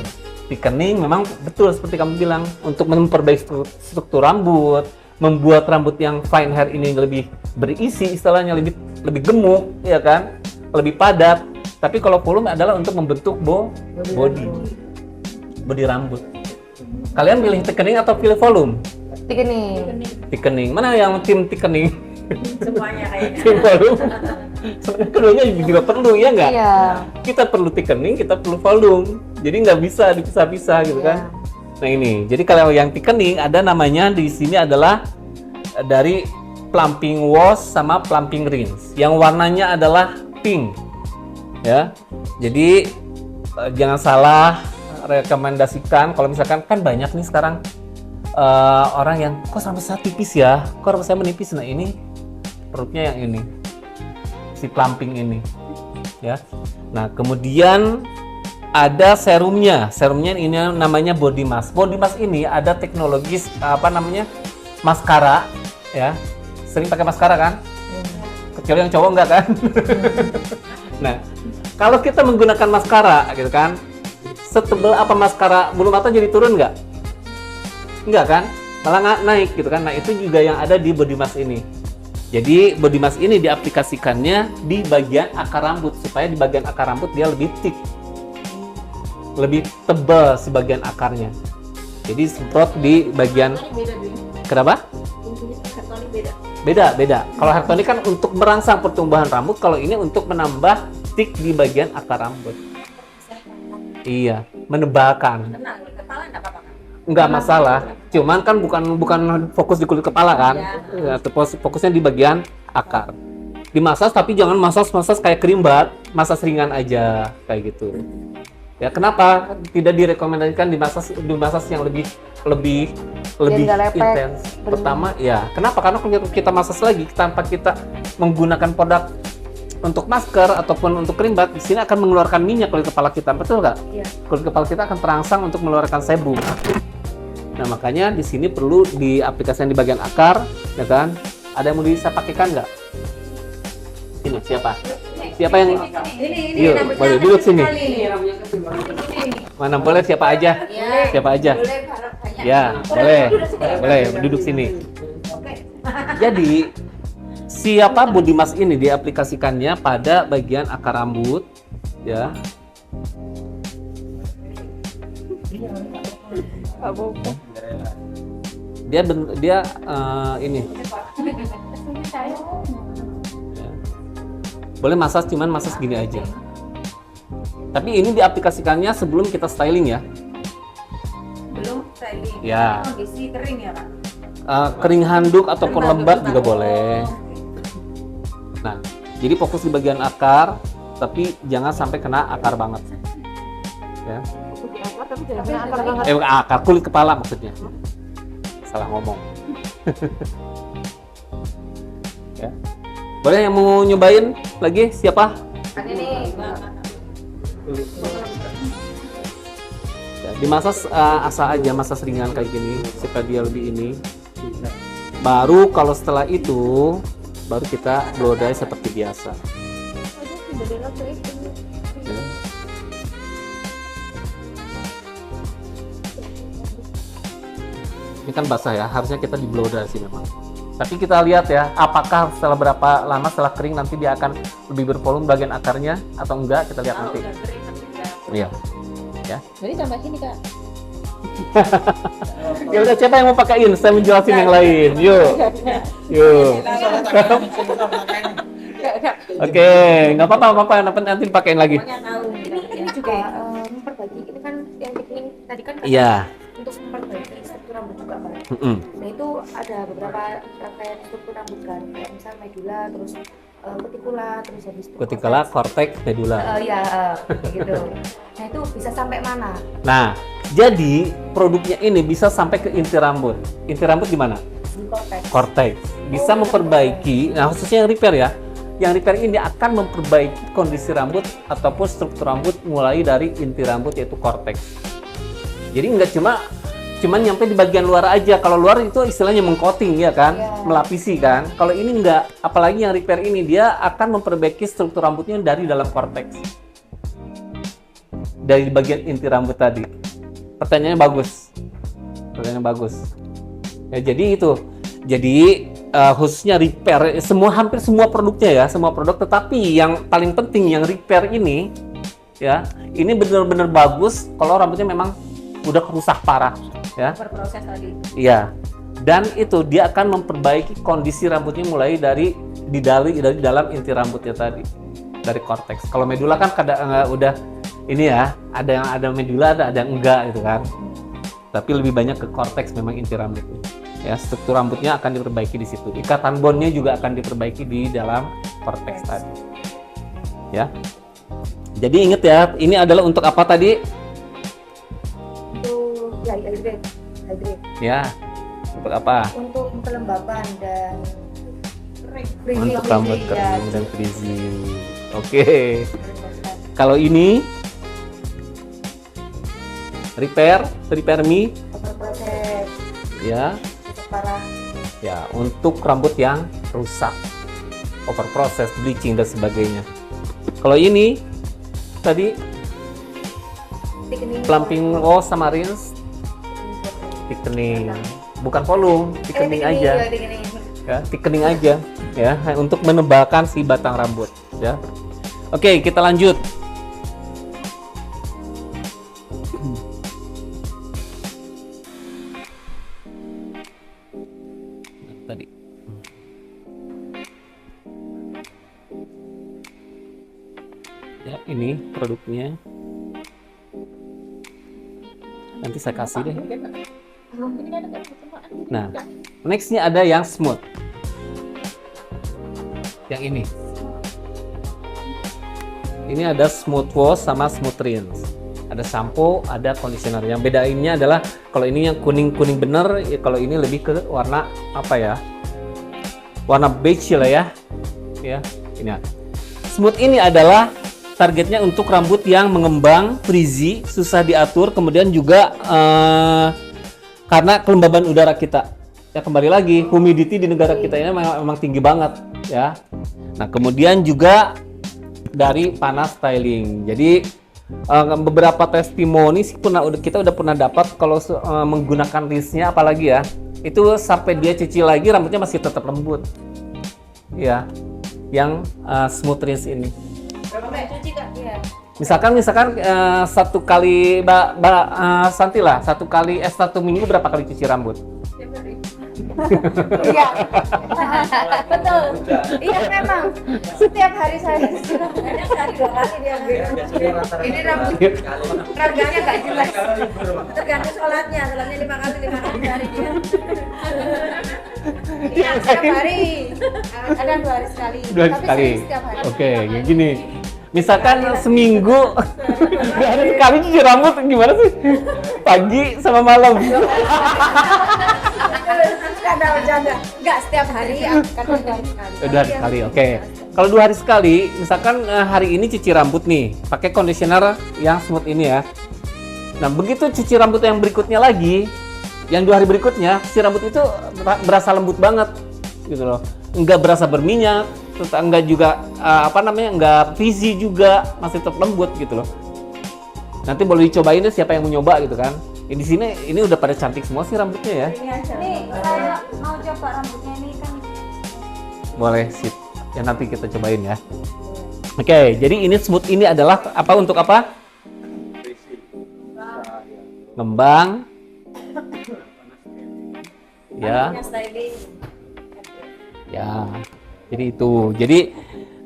thickening memang betul seperti kamu bilang untuk memperbaiki struktur rambut, membuat rambut yang fine hair ini lebih berisi, istilahnya lebih gemuk, ya kan? Lebih padat. Tapi kalau volume adalah untuk membentuk body rambut. Kalian pilih thickening atau pilih volume?
Thickening.
Thickening. Mana yang tim thickening?
Semuanya kayaknya.
Tim volume. Sebenarnya keduanya juga perlu, ya nggak?
Iya.
Kita perlu thickening, kita perlu volume. Jadi nggak bisa dipisah-pisah gitu kan? Nah ini, jadi kalau yang thickening ada namanya di sini adalah dari plumping wash sama plumping rinse. Yang warnanya adalah pink, ya. Jadi jangan salah rekomendasikan kalau misalkan kan banyak nih sekarang orang yang kok rambut saya tipis ya, kok rambut saya menipis. Nah ini produknya yang ini, si plumping ini, ya. Nah kemudian ada serumnya ini namanya body mask. Body mask ini ada teknologis maskara, ya. Sering pakai maskara kan? Kecuali yang cowok enggak kan? Nah, kalau kita menggunakan maskara gitu kan, setebal apa maskara bulu mata jadi turun nggak? Enggak kan? Malah nggak naik gitu kan? Nah itu juga yang ada di body mask ini. Jadi body mask ini diaplikasikannya di bagian akar rambut supaya di bagian akar rambut dia lebih thick, lebih tebal sebagian akarnya. Jadi semprot di bagian. Kenapa? Beda. Kalau hair tonic kan untuk merangsang pertumbuhan rambut, kalau ini untuk menambah thick di bagian akar rambut. Iya, menebalkan.
Tenang, kepala enggak apa-apa kan?
Nggak masalah, cuman kan bukan fokus di kulit kepala kan, ya, fokusnya di bagian akar. Dimasas tapi jangan masas kayak krimbat, masas ringan aja kayak gitu. Ya kenapa tidak direkomendasikan dimasas yang lebih
nggak lepek.
intens? Pertama ya, kenapa? Karena kalau kita masas lagi tanpa kita menggunakan produk untuk masker ataupun untuk krimbat, di sini akan mengeluarkan minyak kulit kepala kita, betul nggak?
Iya.
Kulit kepala kita akan terangsang untuk mengeluarkan sebum. Nah makanya di sini perlu diaplikasikan di bagian akar, ya kan? Ada yang mau bisa pakaikan nggak? Ini siapa? Siapa yang?
Ini
Yuk,
rambutnya
boleh
kecil
duduk sini.
sekali.
Mana boleh siapa aja?
Iya.
Siapa aja?
Boleh harap banyak.
Ya, boleh duduk sini. Jadi siapa body mask ini diaplikasikannya pada bagian akar rambut, ya. Dia ini. Ya. Boleh masas, cuman masas gini aja. Tapi ini diaplikasikannya sebelum kita styling ya.
Belum styling.
Ya.
Kondisi kering ya, Pak.
Kering handuk ataupun lembab juga boleh. Nah, jadi fokus di bagian akar, tapi jangan sampai kena akar banget. Ya. Akar kulit kepala maksudnya. Salah ngomong. Ya. Boleh yang mau nyobain lagi siapa?
Ini
Ya, dimasas asa aja, masas ringan kayak gini supaya dia lebih ini. Baru kalau setelah itu baru kita blow dry seperti biasa. Ya. Ini kan basah ya, harusnya kita di blow dry sih memang. Tapi kita lihat ya, apakah setelah berapa lama setelah kering nanti dia akan lebih bervolume bagian akarnya atau enggak, kita lihat nanti.
Udah kering tapi udah.
Iya. Ya.
jadi tambah sini Kak.
Ya udah, siapa yang mau pakaiin? Saya menjelasin yang lain. Yuk. Yuk. Oke, nggak apa-apa, nanti pakaiin lagi.
Pokoknya tahu.
Ini juga memperbaiki. Ini kan yang bikin tadi kan
Iya.
untuk memperbaiki struktur rambut juga Pak.
Mm-mm.
Nah itu ada beberapa rangkaian struktur rambut kan, kayak misal medula, terus cuticula, terus habis itu
Cuticula, cortex, medula.
ya kayak gitu. Nah itu bisa sampai mana?
Nah, Jadi produknya ini bisa sampai ke inti rambut. Inti rambut di mana?
Di cortex.
Cortex. Bisa memperbaiki, nah khususnya yang repair ya. Yang repair ini akan memperbaiki kondisi rambut ataupun struktur rambut mulai dari inti rambut yaitu cortex. Jadi nggak cuman nyampe di bagian luar aja. Kalau luar itu istilahnya mengcoating ya kan,
Iya.
melapisi kan. Kalau ini nggak, apalagi yang repair ini dia akan memperbaiki struktur rambutnya dari dalam cortex. Dari bagian inti rambut tadi. Pertanyaannya bagus. Pertanyaannya bagus. Ya, jadi itu. Jadi khususnya repair, hampir semua produknya ya, semua produk. Tetapi yang paling penting yang repair ini, ya, ini benar-benar bagus kalau rambutnya memang udah rusak parah, ya.
Berproses tadi.
Iya. Dan itu dia akan memperbaiki kondisi rambutnya mulai dari dalam inti rambutnya tadi, dari cortex. Kalau medula kan kadang udah ini ya, ada yang ada medula, ada yang enggak gitu kan. Tapi lebih banyak ke cortex memang inti rambutnya. Ya, struktur rambutnya akan diperbaiki di situ. Ikatan bondnya juga akan diperbaiki di dalam cortex tadi. Ya. Jadi ingat ya, ini adalah untuk apa tadi?
Untuk ya hydrate.
Ya. Untuk apa?
Untuk kelembapan dan
Untuk rambut
ya.
kering dan frizzy. Oke. Kalau ini repair me,
Berproses
ya.
parah.
Ya, untuk rambut yang rusak, overproses, bleaching dan sebagainya. Kalau ini tadi
Thickening.
plumping wash sama rinse, thickening, bukan volume, thickening aja,
Ya, thickening.
ya, thickening aja, ya, untuk menebalkan si batang rambut, ya. Oke, kita lanjut. Tadi. Ya, ini produknya. Nanti saya kasih deh. Nah, nextnya ada yang smooth. Yang ini. Ini ada smooth wash sama smooth rinse. Ada shampoo, ada conditioner. Yang bedainnya adalah kalau ini yang kuning-kuning bener, ya kalau ini lebih ke warna apa ya? Warna beige lah ya. Ya, ini. Smooth ini adalah targetnya untuk rambut yang mengembang, frizzy, susah diatur, kemudian juga karena kelembaban udara kita. Ya kembali lagi, humidity di negara kita ini memang tinggi banget ya. Nah, kemudian juga dari panas styling. Jadi beberapa testimoni sih kita udah pernah dapat kalau menggunakan rinse-nya apalagi ya, itu sampai dia cuci lagi rambutnya masih tetap lembut. Ya. Yang smooth rinse ini.
Cuci Kak? Iya.
Misalkan satu kali Santi lah, satu minggu berapa kali cuci rambut?
Iya. Betul. Iya memang. Setiap hari saya cuci rambut. Sehari 2 kali dia ambil. Ini rambut harganya nggak jelas. Tergantung sholatnya 5 kali sehari dia. Iya, setiap hari. Ada 2 hari sekali.
2 hari
Tapi
sekali.
sering setiap hari.
Oke, kayak gini. Misalkan seminggu 2 hari sekali cuci rambut gimana sih? Pagi sama malam.
Bercanda. Enggak setiap hari ya, kan 2 hari sekali.
2 hari sekali, oke. Kalau 2 hari sekali, misalkan hari ini cuci rambut nih, pakai conditioner yang smooth ini ya. Nah, begitu cuci rambut yang berikutnya lagi, yang 2 hari berikutnya, si rambut itu berasa lembut banget, gitu loh. Enggak berasa berminyak, terus enggak juga enggak frizzy juga, masih tetap lembut gitu loh. Nanti boleh dicobain deh siapa yang mau nyoba gitu kan. Di sini ini udah pada cantik semua sih rambutnya ya.
Ini saya mau coba rambutnya ini kan.
Boleh sip. Ya nanti kita cobain ya. Oke, jadi ini smooth ini adalah apa untuk apa? Ngembang. Ya.
Styling.
Ya. Jadi itu. Jadi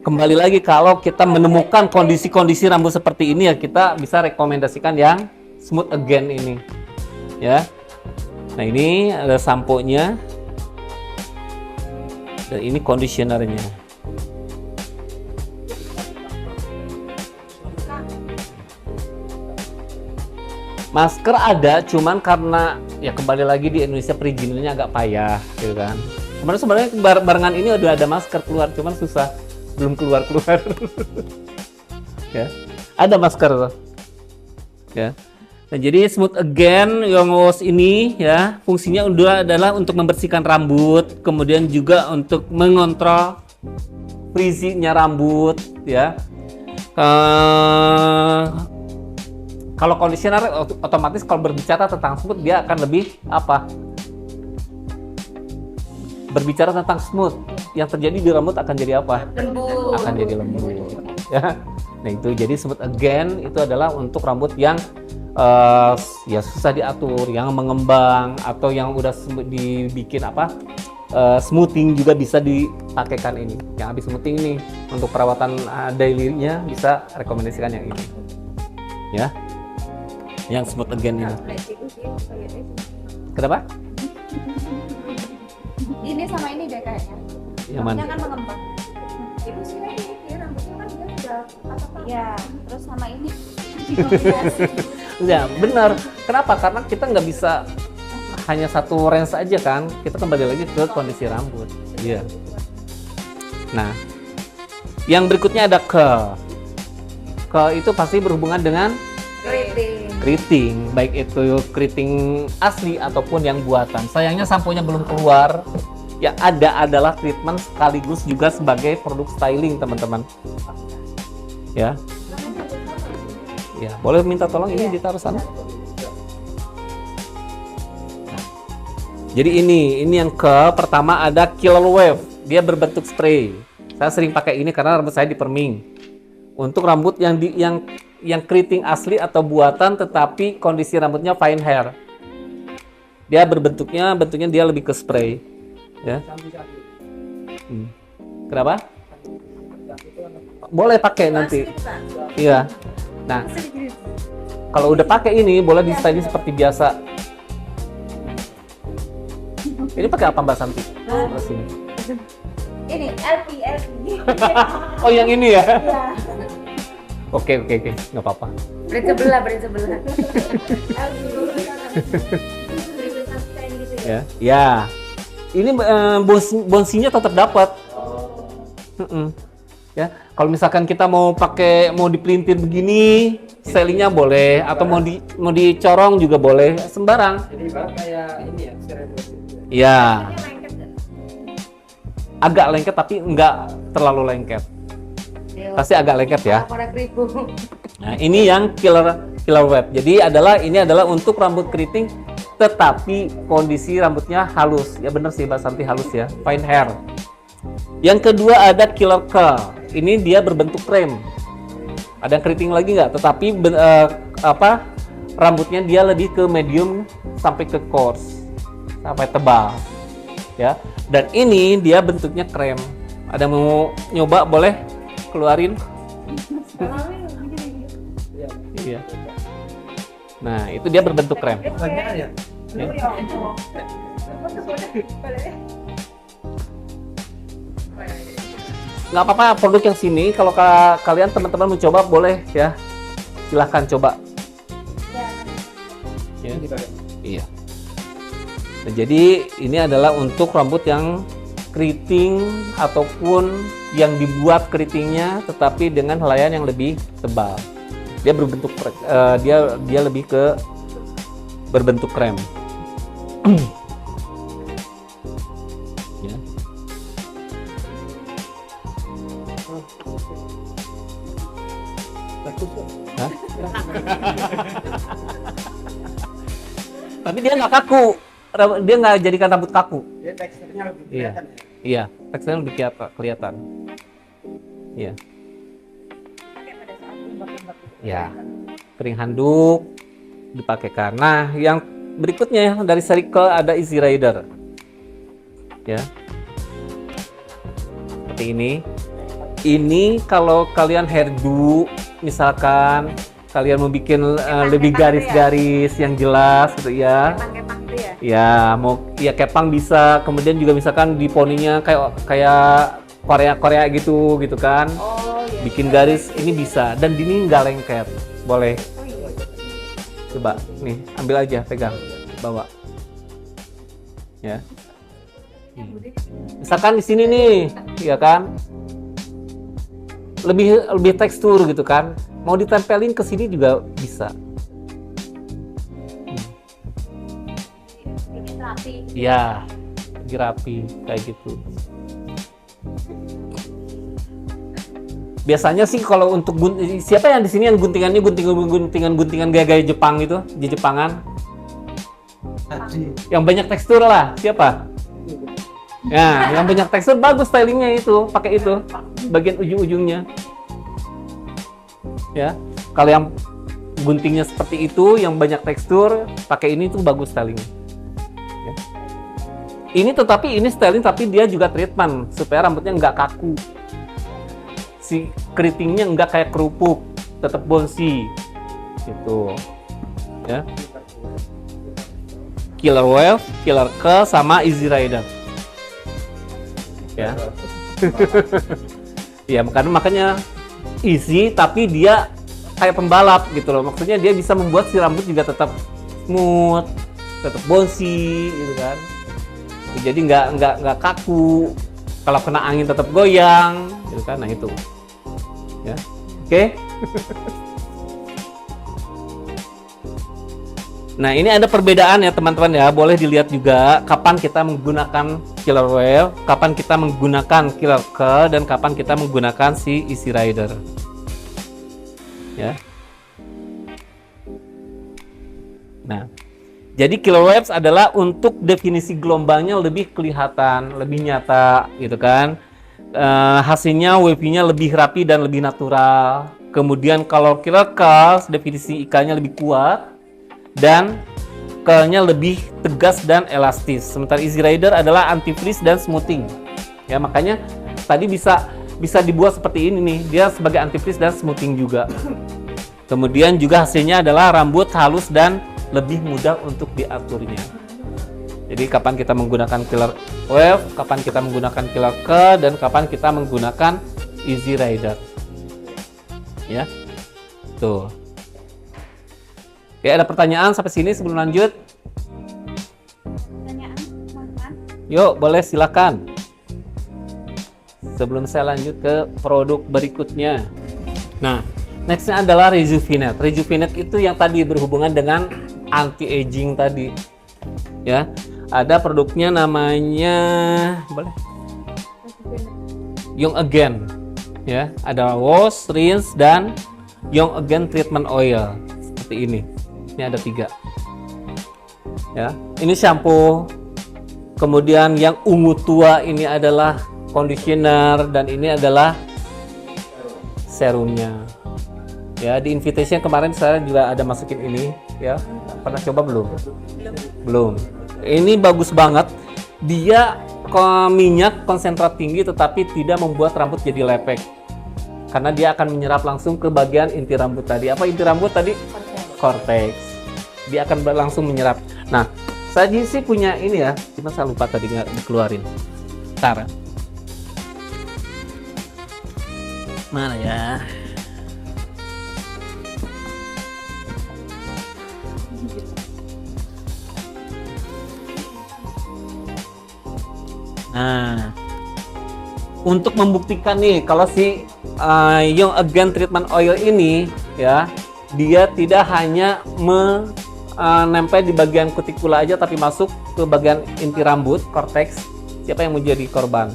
kembali lagi kalau kita menemukan kondisi-kondisi rambut seperti ini ya kita bisa rekomendasikan yang smooth again ini. Ya. Nah, ini ada sampo-nya. Dan ini conditioner-nya. Masker ada, cuman karena ya kembali lagi di Indonesia perizinannya agak payah, gitu kan. Kemarin sebenarnya barengan ini udah ada masker keluar, cuman susah, belum keluar. Ya, ada masker tuh. Ya. Nah, jadi Smooth Again Young Wash ini ya fungsinya adalah untuk membersihkan rambut, kemudian juga untuk mengontrol frizzy-nya rambut, ya. Kalau conditioner otomatis kalau berbicara tentang smooth dia akan lebih apa? Berbicara tentang smooth, yang terjadi di rambut akan jadi apa?
Lembut.
Akan jadi lembut. Ya. Nah itu jadi Smooth Again itu adalah untuk rambut yang ya susah diatur, yang mengembang atau yang udah dibikin apa? Smoothing juga bisa dipakaikan ini. Yang habis smoothing ini untuk perawatan daily-nya bisa rekomendasikan yang ini. Ya. Yang Smooth Again ini. Kenapa?
Ini sama ini deh kayaknya.
Yang mana?
Rambutnya kan mengembang.
Itu sih dia rambutnya kan dia udah patah-patah.
Ya, terus sama ini.
Ya benar. Kenapa? Karena kita nggak bisa hanya satu range aja kan. Kita kembali lagi ke kondisi rambut. Iya. Nah, yang berikutnya ada curl. Curl itu pasti berhubungan dengan keriting, baik itu keriting asli ataupun yang buatan. Sayangnya sampo-nya belum keluar. Yang ada adalah treatment sekaligus juga sebagai produk styling, teman-teman. Ya. Ya, boleh minta tolong ini ditaruh sana. Jadi ini yang pertama ada Killer Wave. Dia berbentuk spray. Saya sering pakai ini karena rambut saya diperming. Untuk rambut yang keriting asli atau buatan tetapi kondisi rambutnya fine hair. Dia bentuknya dia lebih ke spray. Ya. Kenapa? Boleh pakai nanti. Iya. Nah, kalau udah pakai ini boleh di styling seperti biasa. Ini pakai apa Mbak Santi? Terus ini.
Ini LP.
Oh yang ini ya?
Iya.
Oke, nggak apa-apa.
Beri sebelah.
Ya, ya. Ini bonsinya tetap dapat. Ya, kalau misalkan kita mau dipelintir begini, stylingnya boleh, atau mau dicorong juga boleh, sembarang.
Jadi kayak ini ya,
Ya. Agak lengket tapi nggak terlalu lengket. Pasti agak lengket ya. Nah, ini yang killer wave. Jadi ini adalah untuk rambut keriting tetapi kondisi rambutnya halus. Ya benar sih Mbak Santi, halus ya, fine hair. Yang kedua ada killer curl. Ini dia berbentuk krem. Ada yang keriting lagi nggak? Tetapi rambutnya dia lebih ke medium sampai ke coarse, sampai tebal. Ya. Dan ini dia bentuknya krem. Ada yang mau nyoba boleh keluarin? Iya. Nah, itu dia berbentuk krem. Ya. Nggak apa-apa produk yang sini. Kalau kalian teman-teman mencoba boleh ya. Silahkan coba. Ya. Iya. Nah, jadi ini adalah untuk rambut yang keriting ataupun yang dibuat keritingnya tetapi dengan helaian yang lebih tebal. Dia berbentuk dia lebih ke berbentuk krem. Ya. Hah? Tapi dia nggak kaku. Dia nggak jadikan rambut kaku.
Dia teksturnya lebih
Iya.
kelihatan ya.
Iya, teksturnya lebih kelihatan. Iya. Ya, kering handuk dipakai. Nah, yang berikutnya dari Circle ada Easy Rider. Ya. Seperti ini. Ini kalau kalian hairdo, misalkan kalian mau bikin lebih garis-garis yang jelas gitu ya. Ya, mau ya kepang bisa. Kemudian juga misalkan di poninya kayak Korea gitu kan.
Oh, iya.
Bikin garis ini bisa dan ini nggak lengket. Boleh. Coba nih, ambil aja, pegang, bawa. Ya. Misalkan di sini nih, ya kan? Lebih tekstur gitu kan. Mau ditempelin ke sini juga bisa.
Rapi.
Iya, lebih rapi kayak gitu. Biasanya sih kalau untuk siapa yang di sini yang guntingannya guntingan gaya-gaya Jepang itu, di Jepangan? Yang banyak tekstur lah, siapa? Ya, yang banyak tekstur bagus stylingnya itu, pakai itu bagian ujung-ujungnya. Ya, kalau yang guntingnya seperti itu, yang banyak tekstur, pakai ini tuh bagus stylingnya. Ya. Ini styling tapi dia juga treatment supaya rambutnya nggak kaku. Si keritingnya nggak kayak kerupuk, tetap bouncy gitu ya. Killer Wave, Killer Curl, sama Easy Rider ya. Ya makanya easy tapi dia kayak pembalap gitu loh, maksudnya dia bisa membuat si rambut juga tetap smooth, tetap bouncy gitu kan, jadi nggak kaku, kalau kena angin tetap goyang gitu kan. Nah itu ya, oke. Nah ini ada perbedaan ya teman-teman ya, boleh dilihat juga kapan kita menggunakan Killer Wave, kapan kita menggunakan Killer Curl, dan kapan kita menggunakan si Easy Rider ya. Nah jadi Killer Waves adalah untuk definisi gelombangnya lebih kelihatan, lebih nyata gitu kan. Hasilnya wavy-nya lebih rapi dan lebih natural. Kemudian kalau Killer Curl definisi ikannya lebih kuat dan curl-nya lebih tegas dan elastis. Sementara Easy Rider adalah anti-freeze dan smoothing. Ya makanya tadi bisa dibuat seperti ini nih. Dia sebagai anti-freeze dan smoothing juga. Kemudian juga hasilnya adalah rambut halus dan lebih mudah untuk diaturnya. Jadi kapan kita menggunakan Killer Wave, kapan kita menggunakan Killer Curl, dan kapan kita menggunakan Easy Rider. Ya. Tuh. Oke, ada pertanyaan sampai sini sebelum lanjut?
Pertanyaan, teman-teman.
Yuk, boleh silakan. Sebelum saya lanjut ke produk berikutnya. Nah, nextnya adalah Rejuvenate. Rejuvenate itu yang tadi berhubungan dengan anti-aging tadi. Ya, ada produknya namanya, boleh? Young Again. Ya, ada wash, rinse, dan Young Again treatment oil. Seperti ini. Ini ada 3. Ya, ini shampoo. Kemudian yang ungu tua ini adalah conditioner, dan ini adalah serumnya. Ya, di invitation kemarin saya juga ada masukin ini, ya. Pernah coba belum? Belum. Ini bagus banget. Dia minyak konsentrat tinggi tetapi tidak membuat rambut jadi lepek. Karena dia akan menyerap langsung ke bagian inti rambut tadi. Apa inti rambut tadi? Cortex. Dia akan langsung menyerap. Nah, saya sih punya ini ya, cuma saya lupa tadi nggak dikeluarin. Ntar. Mana ya? Nah, untuk membuktikan nih kalau si Young Again treatment oil ini ya, dia tidak hanya menempel di bagian kutikula aja tapi masuk ke bagian inti rambut, cortex. Siapa yang mau jadi korban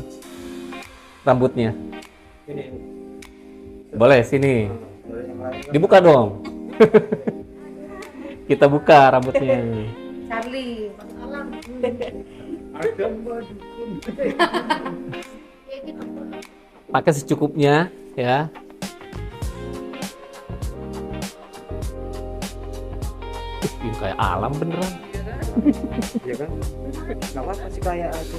rambutnya? Boleh sini. Dibuka dong. Kita buka rambutnya.
Charlie, alam.
Pakai secukupnya ya. Ini kayak alam beneran.
Iya kan? Nggak apa-apa sih kayak aja.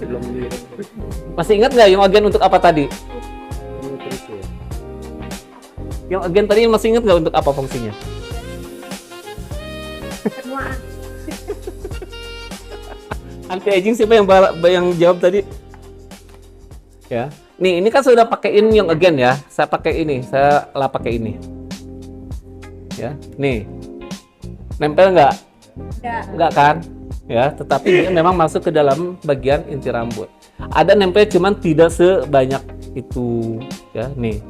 Belum lihat.
Masih ingat nggak yang agen untuk apa tadi?
Terus ya.
Yang agen tadi masih ingat nggak untuk apa fungsinya?
Penuaan.
Anti aging siapa yang jawab tadi? Ya. Nih, ini kan sudah pakaiin yang agen ya. Saya pakai ini, saya lah pakai ini. Ya, nih. Nempel nggak?
Enggak.
Nggak kan? Ya, tetapi dia memang masuk ke dalam bagian inti rambut. Ada nempel cuman tidak sebanyak itu, ya, nih.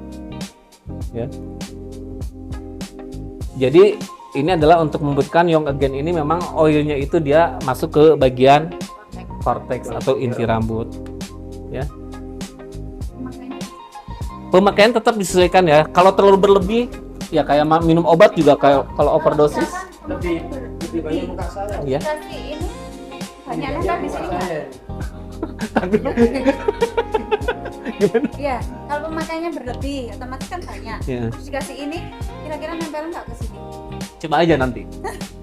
Ya. Jadi ini adalah untuk membuktikan Young Again ini memang oilnya itu dia masuk ke bagian cortex atau inti rambut. Ya. Pemakaian tetap disesuaikan ya. Kalau terlalu berlebih, ya kayak minum obat juga kayak kalau overdosis.
lebih banyak muka saya.
Ya.
Kasih ini banyak nempel di sini nggak?
Gimana?
Iya, kalau pemakaiannya berlebih, otomatis kan banyak.
Ya.
Terus dikasih ini, kira-kira nempel nggak ke sini?
Coba aja nanti.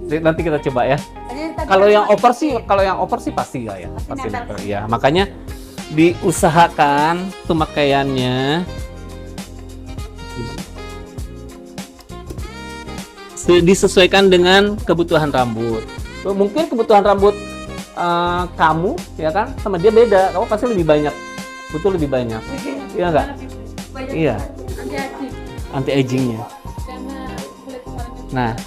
Nanti kita coba ya.
Soalnya tadi
Kalau
kan
yang
cuma
over
ini.
sih, kalau yang over sih pasti nggak ya,
Pasti
pasti
nempel.
nempel. Ya, makanya diusahakan pemakaiannya disesuaikan dengan kebutuhan rambut. Mungkin kebutuhan rambut kamu ya kan sama dia beda. Kamu pasti lebih banyak, butuh lebih banyak. Iya nggak? Iya. Anti agingnya. Nah,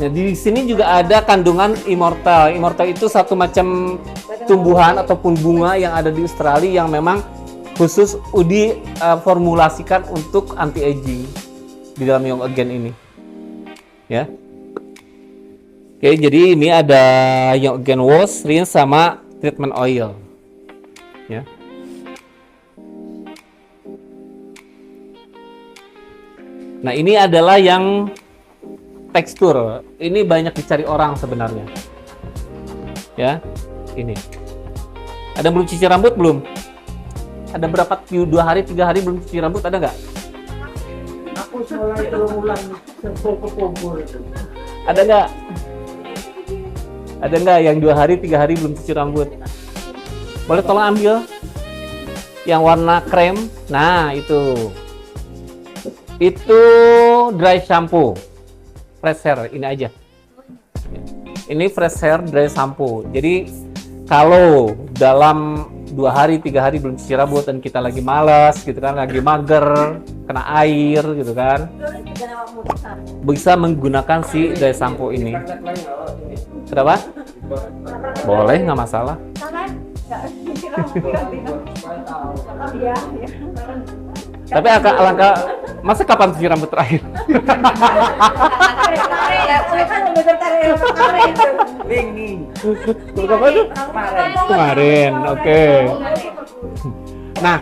nah, di sini juga ada kandungan immortal. Immortal itu satu macam tumbuhan ataupun bunga yang ada di Australia yang memang khusus diformulasikan untuk anti aging di dalam Young Again ini. Ya. Oke, jadi ini ada Young Again wash, rinse sama treatment oil. Ya. Nah, ini adalah yang tekstur. Ini banyak dicari orang sebenarnya. Ya, ini. Ada belum cuci rambut belum? Ada berapa 2 hari, 3 hari belum cuci rambut, ada nggak?
Aku mulai bulan kumpul itu.
Ada nggak? Ada nggak yang 2 hari, 3 hari belum cuci rambut? Boleh tolong ambil yang warna krem. Nah, itu dry shampoo, fresh hair. Ini aja. Ini fresh hair dry shampoo. Jadi kalau dalam 2 hari, 3 hari belum cuci rambut dan kita lagi malas gitu kan, lagi mager, kena air gitu kan, bisa menggunakan si dry shampoo ini. Kenapa? Boleh, nggak masalah. Tapi alangkah, masa kapan cuci rambut terakhir? Kapan tuh? Kemarin, oke. Nah,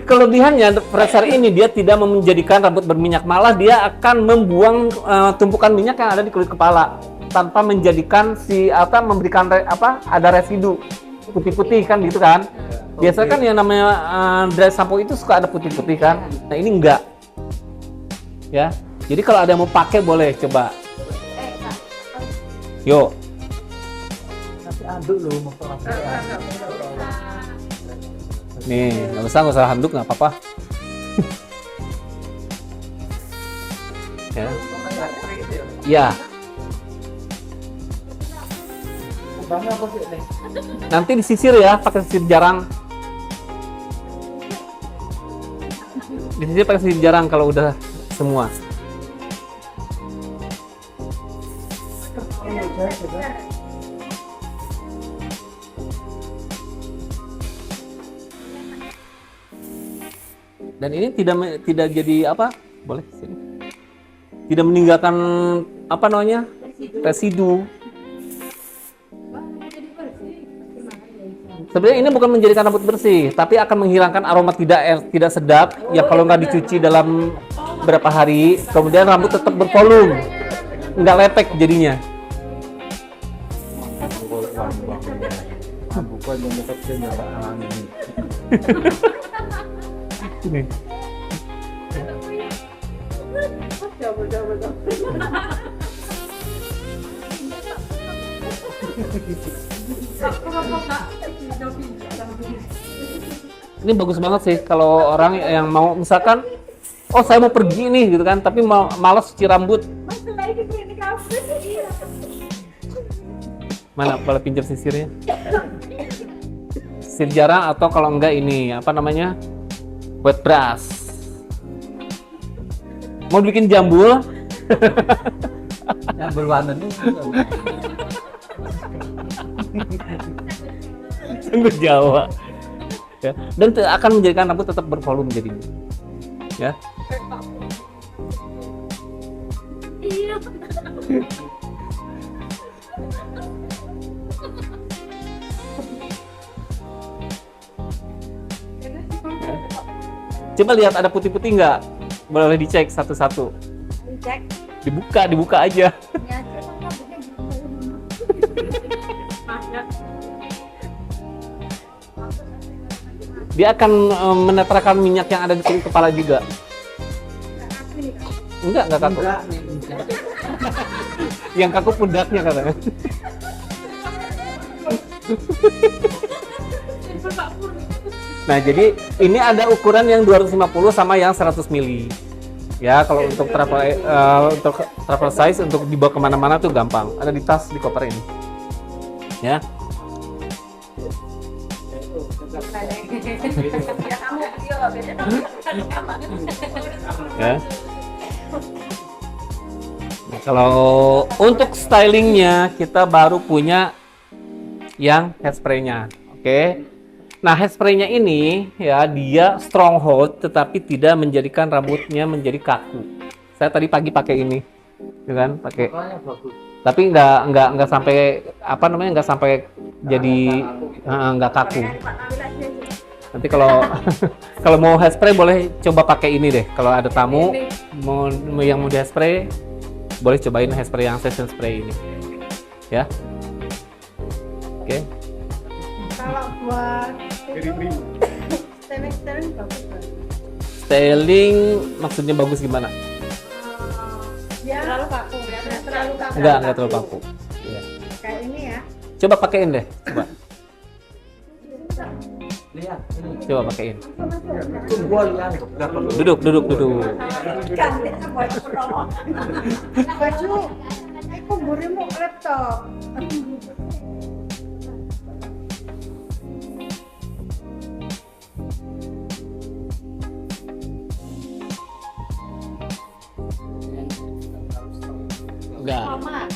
kelebihannya fresh hair ini dia tidak menjadikan rambut berminyak, malah dia akan membuang tumpukan minyak yang ada di kulit kepala tanpa menjadikan memberikan ada residu putih-putih kan gitu kan. Biasanya kan yang namanya dry shampoo itu suka ada putih-putih kan. Nah, ini enggak. Ya. Jadi kalau ada yang mau pakai boleh coba. Yuk.
Tapi aduk loh mau
Nih, nggak usah handuk, nggak apa-apa. Ya. Ya.
apa sih nih?
Nanti disisir ya, pakai sisir jarang. Disisir pakai sisir jarang kalau udah semua. Dan ini tidak jadi apa? Boleh sini. Tidak meninggalkan apa namanya? Residu. Sebenarnya ini bukan menjadikan rambut bersih, tapi akan menghilangkan aroma tidak sedap yang kalau nggak dicuci dalam berapa hari, kemudian rambut tetap bervolume, nggak lepek jadinya.
Bukan manufacturing ini.
Ini. Ini bagus banget sih kalau orang yang mau misalkan, oh saya mau pergi nih gitu kan, tapi malas cuci rambut. Mana boleh pinjam sisirnya? Sisir jarang atau kalau enggak ini apa namanya, wet brush. Mau bikin jambul?
Yang berwarna ini
Sungguh Jawa. Ya. Dan akan menjadikan rambut tetap bervolume jadinya. Ya.
Iya.
Coba lihat ada putih-putih nggak? Boleh dicek satu-satu.
Cek
Dibuka aja.
ini aja kan rambutnya belum.
Ada.
Dia akan menetralkan minyak yang ada di kulit kepala juga. Enggak kaku.
enggak nih. Enggak.
Yang kaku pundaknya katanya. Nah, jadi ini ada ukuran yang 250 sama yang 100 mili. Ya, kalau untuk travel size untuk dibawa kemana-mana tuh gampang. Ada di tas, di koper ini. Ya.
Ya kamu iya beda.
Ya. Nah, kalau untuk stylingnya kita baru punya yang hairspray-nya, oke? Nah, hairspray-nya ini ya dia stronghold tetapi tidak menjadikan rambutnya menjadi kaku. Saya tadi pagi pakai ini, ya kan? Pakai.
Makanya bagus.
Tapi nggak sampai apa namanya nggak sampai jadi nggak kaku. Nanti kalau kalau mau hairspray boleh coba pakai ini deh. Kalau ada tamu mau yang mau di hairspray boleh cobain hairspray yang session spray ini. Ya. Oke.
Kalau buat styling bagus banget.
Styling maksudnya bagus gimana?
Ya terlalu kaku. Terlalu kaku.
Enggak terlalu kaku. Iya.
Kayak ini ya.
Coba pakein deh.
Lihat ini.
Coba pakein.
Tunggu lihat.
Duduk.
Ganti baju. Aku burimu laptop.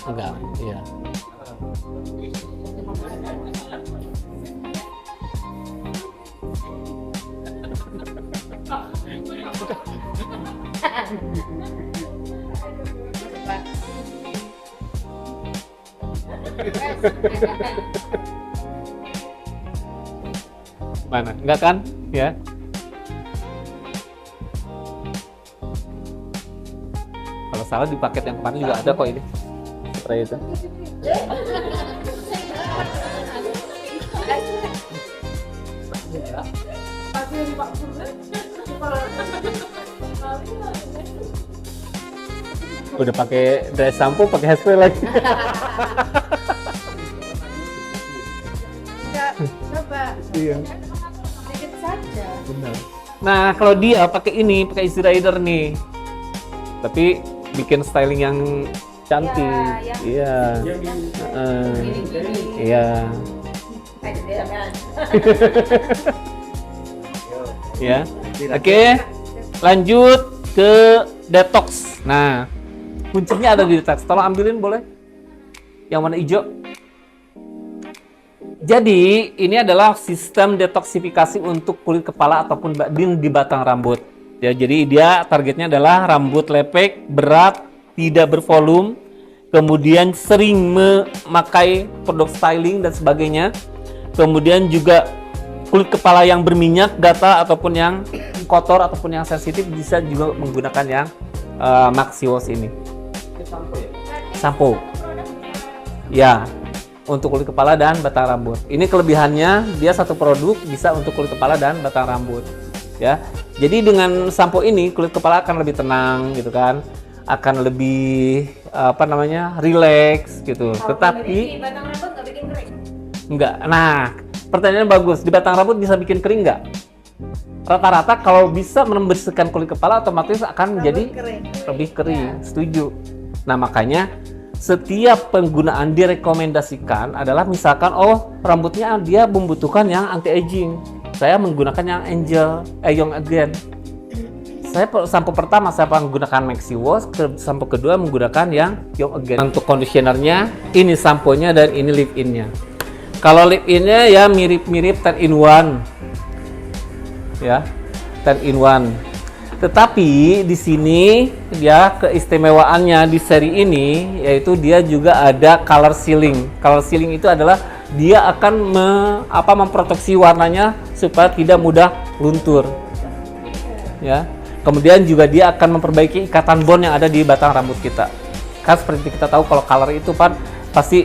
Enggak. Iya. Mana? Enggak kan? Ya. Kalau salah di paket yang kemarin juga ada kok ini. Spray itu. Udah pakai dry shampoo, pakai hairspray lagi.
Ya, coba
Iya.
sedikit saja.
Benar. Nah, kalau dia pakai ini, pakai Easy Rider nih. Tapi bikin styling yang cantik. Iya. Iya. Ya. Oke. Lanjut ke detox. Nah, kuncinya ada di detox. Tolong ambilin boleh? Yang warna hijau. Jadi, ini adalah sistem detoksifikasi untuk kulit kepala ataupun di batang rambut. Ya, jadi dia targetnya adalah rambut lepek, berat, tidak bervolume, kemudian sering memakai produk styling dan sebagainya. Kemudian juga kulit kepala yang berminyak, gatal ataupun yang kotor ataupun yang sensitif bisa juga menggunakan yang Maxi Wash ini. Sampo. Ya. Untuk kulit kepala dan batang rambut. Ini kelebihannya, dia satu produk bisa untuk kulit kepala dan batang rambut. Ya, jadi dengan sampo ini kulit kepala akan lebih tenang, gitu kan, akan lebih relax, gitu. Tetapi
batang rambut nggak bikin kering.
enggak. Nah, pertanyaannya bagus. Di batang rambut bisa bikin kering nggak? Rata-rata kalau bisa membersihkan kulit kepala otomatis akan menjadi lebih kering. Setuju. Nah, makanya setiap penggunaan direkomendasikan adalah misalkan rambutnya dia membutuhkan yang anti aging, saya menggunakan yang Young Again sampo pertama saya menggunakan Maxi Wash, sampo kedua menggunakan yang Young Again. Untuk conditionernya ini samponya dan ini leave innya. Kalau leave innya ya mirip-mirip 10 in 1 ya, 10 in 1. Tetapi di sini dia keistimewaannya di seri ini yaitu dia juga ada color sealing. Color sealing itu adalah dia akan memproteksi warnanya supaya tidak mudah luntur. Ya. Kemudian juga dia akan memperbaiki ikatan bond yang ada di batang rambut kita. Kan seperti kita tahu kalau color itu kan pasti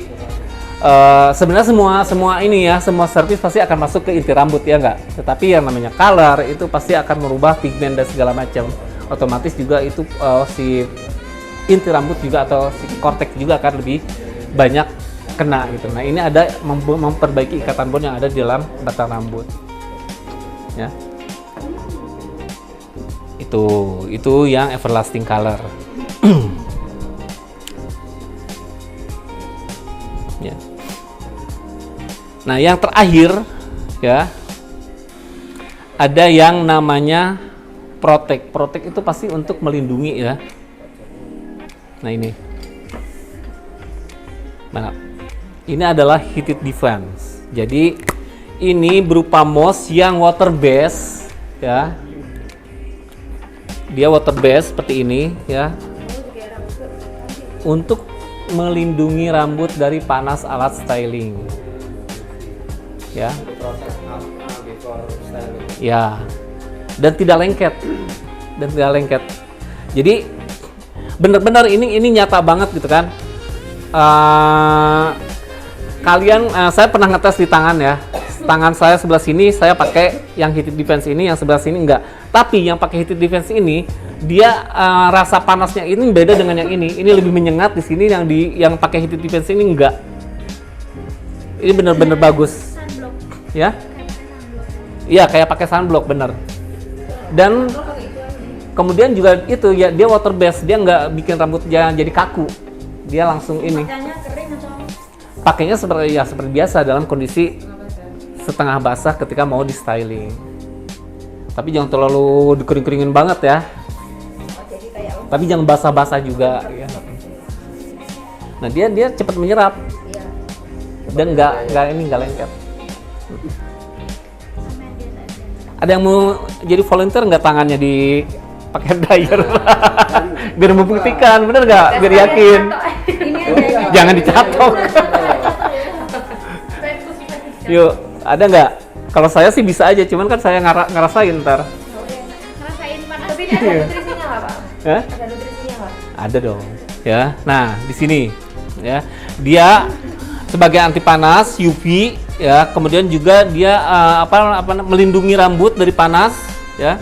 sebenarnya semua ini ya, semua servis pasti akan masuk ke inti rambut ya enggak. Tetapi yang namanya color itu pasti akan merubah pigmen dan segala macam. Otomatis juga itu si inti rambut juga atau si cortex juga akan lebih banyak kena gitu. Nah, ini ada memperbaiki ikatan bond yang ada di dalam batang rambut. Ya. Itu yang everlasting color. Ya. Nah, yang terakhir ya ada yang namanya protect. Protect itu pasti untuk melindungi ya. Nah, ini. Mana? Ini adalah heated defense. Jadi ini berupa moss yang water based ya. Dia water based seperti ini ya. Untuk melindungi rambut dari panas alat styling. Ya. Ya. Dan tidak lengket. Jadi benar-benar ini nyata banget gitu kan. Saya pernah ngetes di tangan ya. Tangan saya sebelah sini saya pakai yang heated defense ini, yang sebelah sini enggak. Tapi yang pakai heated defense ini dia rasa panasnya ini beda dengan yang ini. Ini lebih menyengat di sini, yang pakai heated defense ini enggak. Ini benar-benar bagus.
Sunblock.
Ya? Iya, kayak pakai sunblock bener. Dan kemudian juga itu ya, dia water based, dia nggak bikin rambutnya jadi kaku. Dia langsung ini.
Pakainya kering atau
Pakainya seperti biasa dalam kondisi setengah basah ketika mau di styling. Tapi jangan terlalu dikering-keringin banget ya. Tapi jangan basah-basah juga ya. Nah, dia cepat menyerap. Dan nggak lengket. Ada yang mau jadi volunteer nggak tangannya di pakai dryer? Biar membuktikan, bener nggak? Biar yakin.
ini aja.
Jangan dicatok. Yuk, ada nggak? Kalau saya sih bisa aja, cuman kan saya ngerasain ntar.
Ngerasain panas.
Tapi ini ada nutrisinya nggak, Pak?
Hah?
Ada nutrisinya nggak?
Ada dong. Ya, nah di sini ya dia sebagai anti panas UV ya, kemudian juga dia melindungi rambut dari panas ya.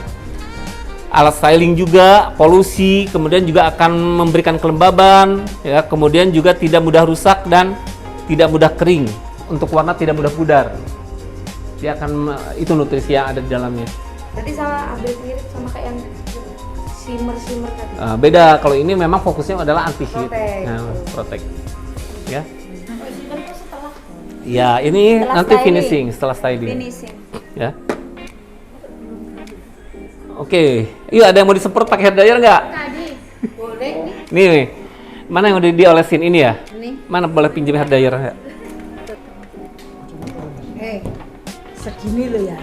Alat styling juga, polusi, kemudian juga akan memberikan kelembaban ya, kemudian juga tidak mudah rusak dan tidak mudah kering. Untuk warna tidak mudah pudar. Dia akan itu nutrisi yang ada di dalamnya.
Tadi salah ambil mirip sama kayak yang shimmer tadi.
Beda, kalau ini memang fokusnya adalah anti heat.
Protect.
Nah, protect. Ya. Ya, ini
Setelah
nanti
styling.
finishing setelah styling.
Finishing.
Ya. Oke, yuk ada yang mau disemprot pakai hair dryer nggak?
Tadi
Boleh nih.
Nih, mana yang udah diolesin ini ya?
Ini.
Mana boleh pinjam hair dryer ya?
Segini lo ya,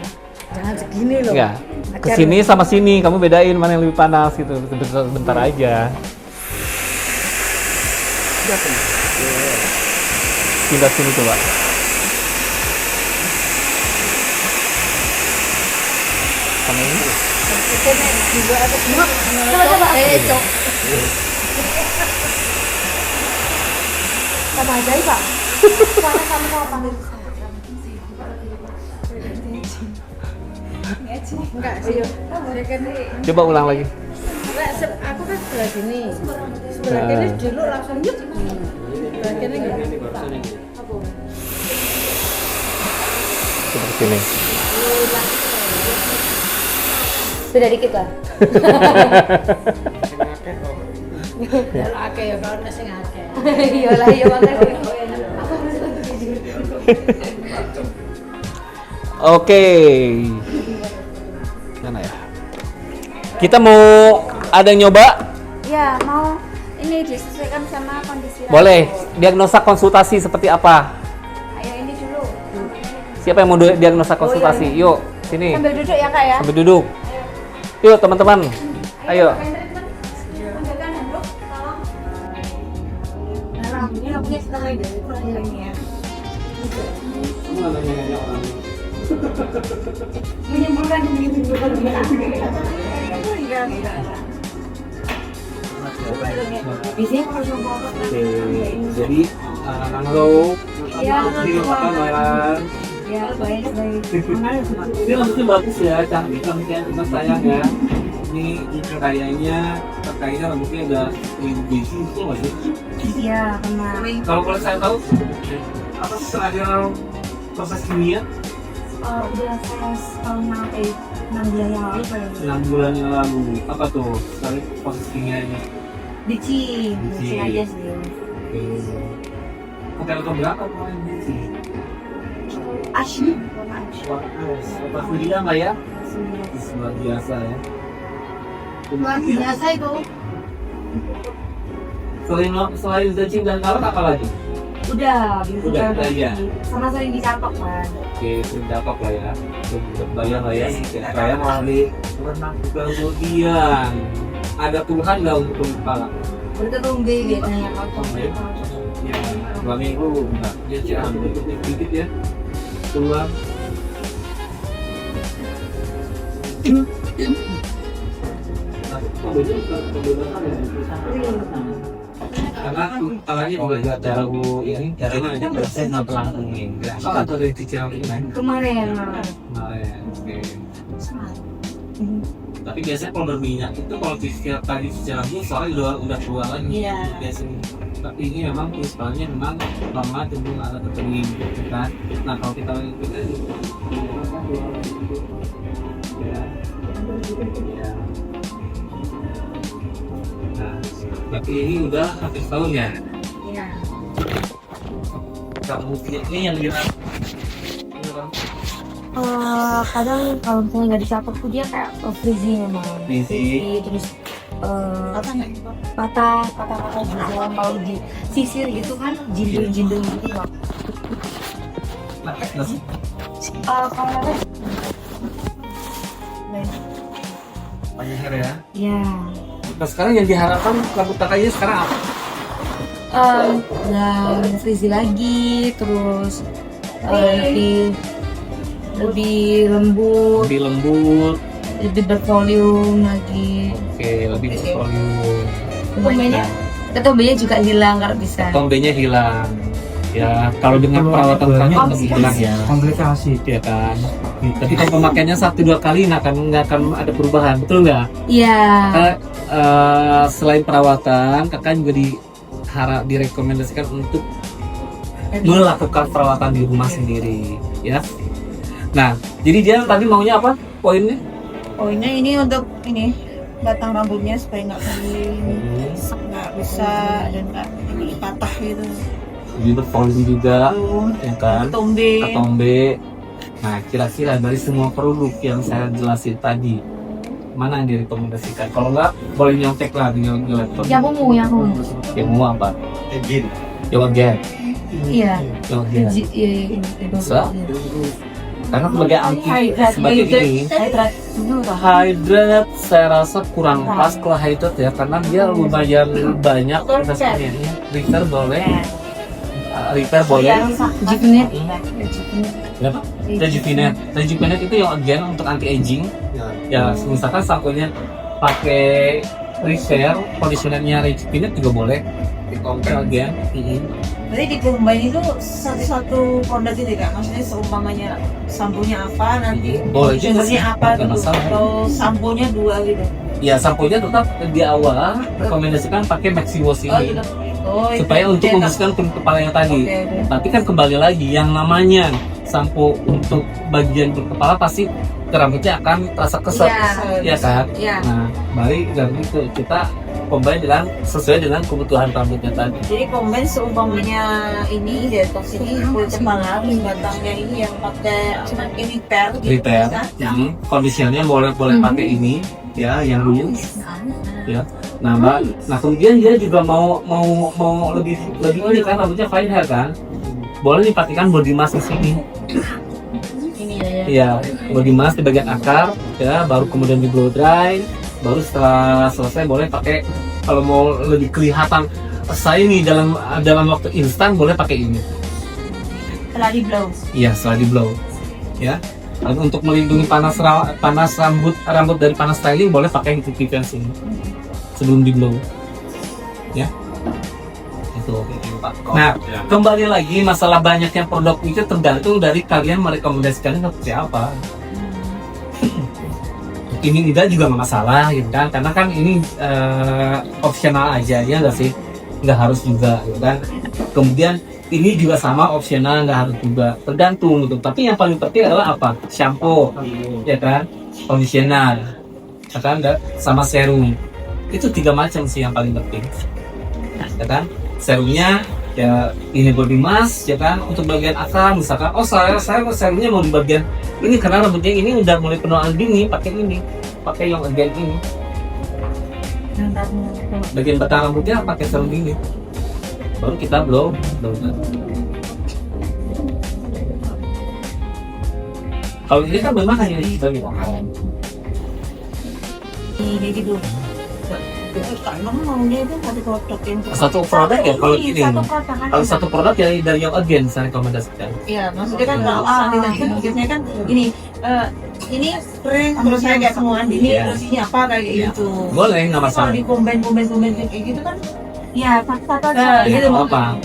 jangan segini lo.
Enggak. Kesini sama sini, kamu bedain mana yang lebih panas gitu. Sebentar aja. Pindah sini coba. Sama ini.
Coba. Cok. Sama aja ya, Pak. Mana kamu mau panggil saya?
Enggak sih,
Coba ulang lagi.
aku kan sebelah sini, sebelah kiri dulu langsung nyep. Sebelah kiri enggak.
Seperti sini.
Beda dikit lah.
Kalau akeh ya kalau nasi akeh.
Iyalah, iya banget.
Oke. Mana ya? Kita mau ada yang nyoba?
Ya, mau ini disesuaikan sama kondisi rambut.
Boleh. Diagnosa konsultasi seperti apa?
Ayo ini dulu.
Siapa yang mau diagnosa konsultasi? Yuk, sini.
Sambil duduk ya kak ya.
Sambil duduk. Yuk teman-teman. Ayo.
pakai treatment. Ambilkan handuk, tolong.
Nah, ini rambutnya setengah dari ini ya.
Menimbulkan
Biasanya kalau sama
Oke, jadi halo.
Iya,
Apa kabar?
ya baik.
Ini rambutnya bagus ya, cantik rambutnya, cuma sayang ya. Ini kayaknya rambutnya udah lebih itu nggak sih?
Iya, karena
Kalau boleh saya tahu, apa terakhir proses kimia?
udah saya tahun 6 bulan yang lalu kayaknya.
6 bulan yang lalu. Apa tuh? Sekali proses kimianya.
Dicin
Dicin.
aja sih.
Hotel ke berapa kemarin sih?
Asyik.
Pas dia nggak ya? Luar biasa ya.
Luar biasa itu.
Selain Zecin dan Karat apa lagi?
Udah
Udah aja.
sama sering dicapak kan.
Oke, sudah dapat lah ya. Sudah bayar lah ya. Saya mau beli renang kemudian ada puluhan nggak untuk kepala?
Berterung deh biasanya kalau
Ya, 2 minggu enggak. Dia cuma dikit ya. Keluar. Karena kepalanya juga nggak terlalu ini, karena ada persen nggak langsung ini. Atau dari cicilan ini.
kemarin.
Kemarin, oke. Tapi biasanya kalau berminyak itu kalau setiap tadi cicilannya soalnya udah keluar lagi.
Iya.
Biasanya. Tapi ini memang principalnya memang lama cenderung ada terkering, kan? Nah kalau kita ikutin ya. Nah, tapi ini udah hampir setahun ya.
Iya.
Kamu ini yang lihat.
Kadang kalau misalnya nggak dicapak tuh dia kayak freezing memang.
Busy.
Terus patah juga kalau di sisir gitu kan jindul gitu loh.
Lepek nggak sih?
Kalau
Banyak hair ya.
ya
Nah sekarang yang diharapkan rambut kakaknya sekarang apa?
udah frizzy lagi, terus lebih lembut,
Lebih lembut.
lebih bervolume lagi.
Oke, lebih bervolume.
Ketombennya juga hilang kalau bisa.
Tombenya hilang. Ya, kalau dengan perawatan terakhir lebih hilang ya.
Komplikasi.
Ya kan. Tapi kalau pemakaiannya 1-2 kali nggak akan ada perubahan, betul nggak?
Iya.
Selain perawatan, kakak juga direkomendasikan untuk melakukan perawatan di rumah sendiri, ya. Nah, jadi dia tadi maunya apa? Poinnya?
Poinnya ini untuk ini batang rambutnya supaya nggak bisa dan nggak ini patah gitu.
Jadi bervolume juga, ya kan?
Ketombe.
Ketombe. Nah, kira-kira dari semua produk yang saya jelasin tadi, mana yang direkomendasikan? Kalau nggak, boleh nyontek lah di laptop.
Yang ungu.
Yang mau apa?
Egin.
Yang again.
Iya.
Yang again. Bisa? Karena sebagai ini hydrate saya rasa kurang pas kalau hydrate ya, karena dia lumayan banyak investasinya. Repair boleh. Repair boleh.
Juvenile.
Rejuvenate itu yang again untuk anti aging. Ya, misalkan samponya pakai repair, conditionernya Rejuvenate juga boleh. Dikompres again.
Berarti di combine itu satu produk gitu kan? Maksudnya seumpamanya samponya apa nanti
Boleh juga sih,
conditionernya apa
nggak
gitu.
masalah.
Atau samponya 2 gitu.
Ya, samponya tetap di awal rekomendasikan pakai maxi wash ini. Supaya untuk membersihkan kulit kepala yang tadi.
Oke.
Tapi kan kembali lagi yang namanya sampo untuk bagian kulit kepala pasti rambutnya akan terasa keset, ya kan?
Iya.
Nah, balik dari itu kita combine dengan sesuai dengan kebutuhan rambutnya tadi.
Jadi combine seumpamanya ini detox ini kulit kepala, batangnya ini yang pakai ini repair gitu.
Repair,
bisa.
yang conditionernya boleh pakai ini, ya yang ini ya. Nah mbak, nah kemudian dia juga mau lebih ini kan rambutnya fine hair kan, boleh dipakaikan body mask di sini.
Ini
Ya,
ya.
body mask di bagian akar ya, baru kemudian di blow dry, baru setelah selesai boleh pakai, kalau mau lebih kelihatan saya nih dalam waktu instan boleh pakai ini.
Setelah di blow.
Iya, setelah di blow ya. Lalu untuk melindungi panas rambut dari panas styling boleh pakai defense ini sebelum di blow ya. Itu. Nah, kembali lagi masalah banyaknya produk itu tergantung dari kalian merekomendasikannya seperti apa. Ini tidak juga nggak masalah gitu kan, karena kan ini opsional aja ya nggak sih, nggak harus juga gitu kan. Kemudian ini juga sama opsional, nggak harus juga, tergantung gitu. Tapi yang paling penting adalah apa? Shampoo ya kan, conditioner ya kan, sama serum. Itu 3 macam sih yang paling penting ya kan. Serumnya ya ini body mask ya kan, untuk bagian akar misalkan, oh saya serumnya mau di bagian ini karena rambutnya ini udah mulai penuaan dini, pakai ini, pakai yang again ini. Bagian batang rambutnya pakai serum ini, baru kita blow. Kalau ini kan memang hanya di bagian
Ini gitu. Emang maunya itu satu produk yang
satu produk ya kalau
Iya,
ini.
satu produk aja.
Kalau satu produk ya dari yang again saya rekomendasikan.
Iya, maksudnya kan kalau sanitasi biasanya kan ini spray terus saya kayak penuaan dini
Iya.
terus ini apa kayak gitu.
Boleh, nggak
Kalau
masalah.
di combine kayak gitu kan ya satu aja
Ya,
gitu.
nggak apa.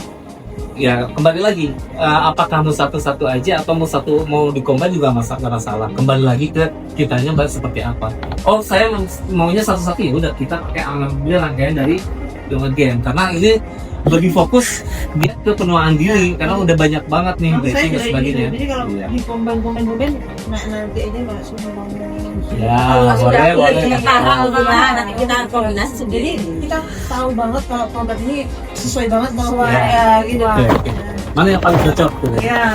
Ya kembali lagi, apakah mau satu-satu aja atau mau dikombin juga nggak masalah. Kembali lagi ke kitanya mbak seperti apa. Oh saya maunya satu-satu, ya udah kita pakai alhamdulillah rangkaian dari yang again, karena ini lebih fokus dia ke penuaan diri karena udah banyak banget nih
Maksud saya
bleaching dan
juga
sebagainya.
gitu. Jadi kalau
Iya.
di combine nanti aja nggak semua
Ya boleh.
nanti kita kombinasi sendiri. Kita tahu banget kalau produk ini sesuai banget sama
Ya.
ya gitu.
Oke. Mana yang paling cocok tuh?
Ya.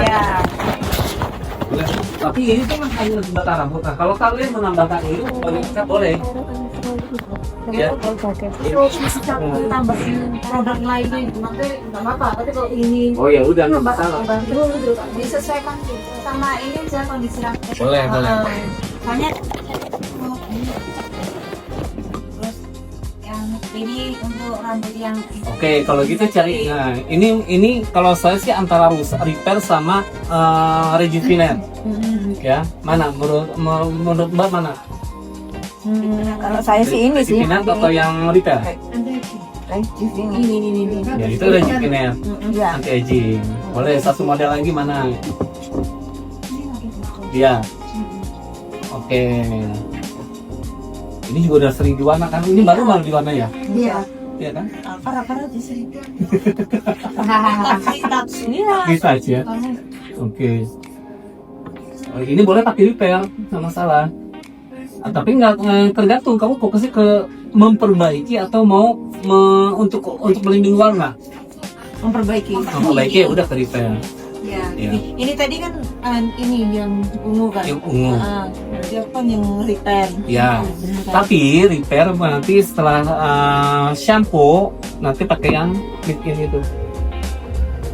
Tapi ini tuh hanya untuk batang rambut. Nah, kalau kalian menambahkan itu boleh. Ya.
Terus bisa tambahin produk lainnya nanti nggak apa-apa. Tapi kalau ini
Oh ya udah nggak masalah.
Disesuaikan sama ini aja kondisi rambut.
Boleh.
Soalnya terus yang ini untuk rambut yang
Oke, kalau gitu cari. Nah, ini kalau saya sih antara repair sama rejuvenate. Ya, mana menurut Mbak mana?
Kalau saya sih ini sih.
Rejuvenate atau yang repair?
ini.
Ya itu rejuvenate,
Iya.
anti aging. Boleh satu model lagi mana? Iya. Oke. Ini juga udah sering diwarna kan? Ini baru diwarna ya?
Iya.
Iya kan?
Apa aja sih?
Bisa aja. Oke. Oh, ini boleh pakai repair, nggak masalah. Tapi nggak tergantung kamu fokusnya ke memperbaiki atau mau untuk melindungi warna.
Memperbaiki.
Memperbaiki ya udah ke repair.
Ya.
Ya.
Ini tadi kan ini yang ungu kan.
Yang ungu.
Dia kan yang repair.
Ya. Tapi repair nanti setelah shampoo nanti pakai yang in itu.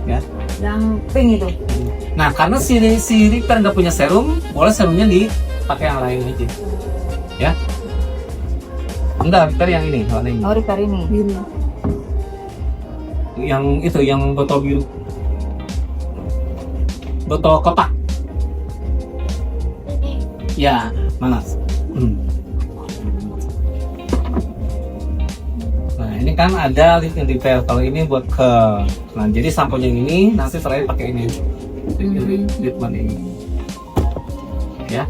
Ya.
Yang pink itu.
Nah karena si repair nggak punya serum, boleh serumnya dipakai yang lain aja. Ya. Enggak, repair yang ini, warna ini.
Oh, repair ini.
Yang itu, yang botol biru. Botol kotak. Ya, mana? Nah ini kan ada lip yang repair. Kalau ini buat ke, nah jadi sampo yang ini nanti terakhir pakai ini. Lip mana ini? Ya,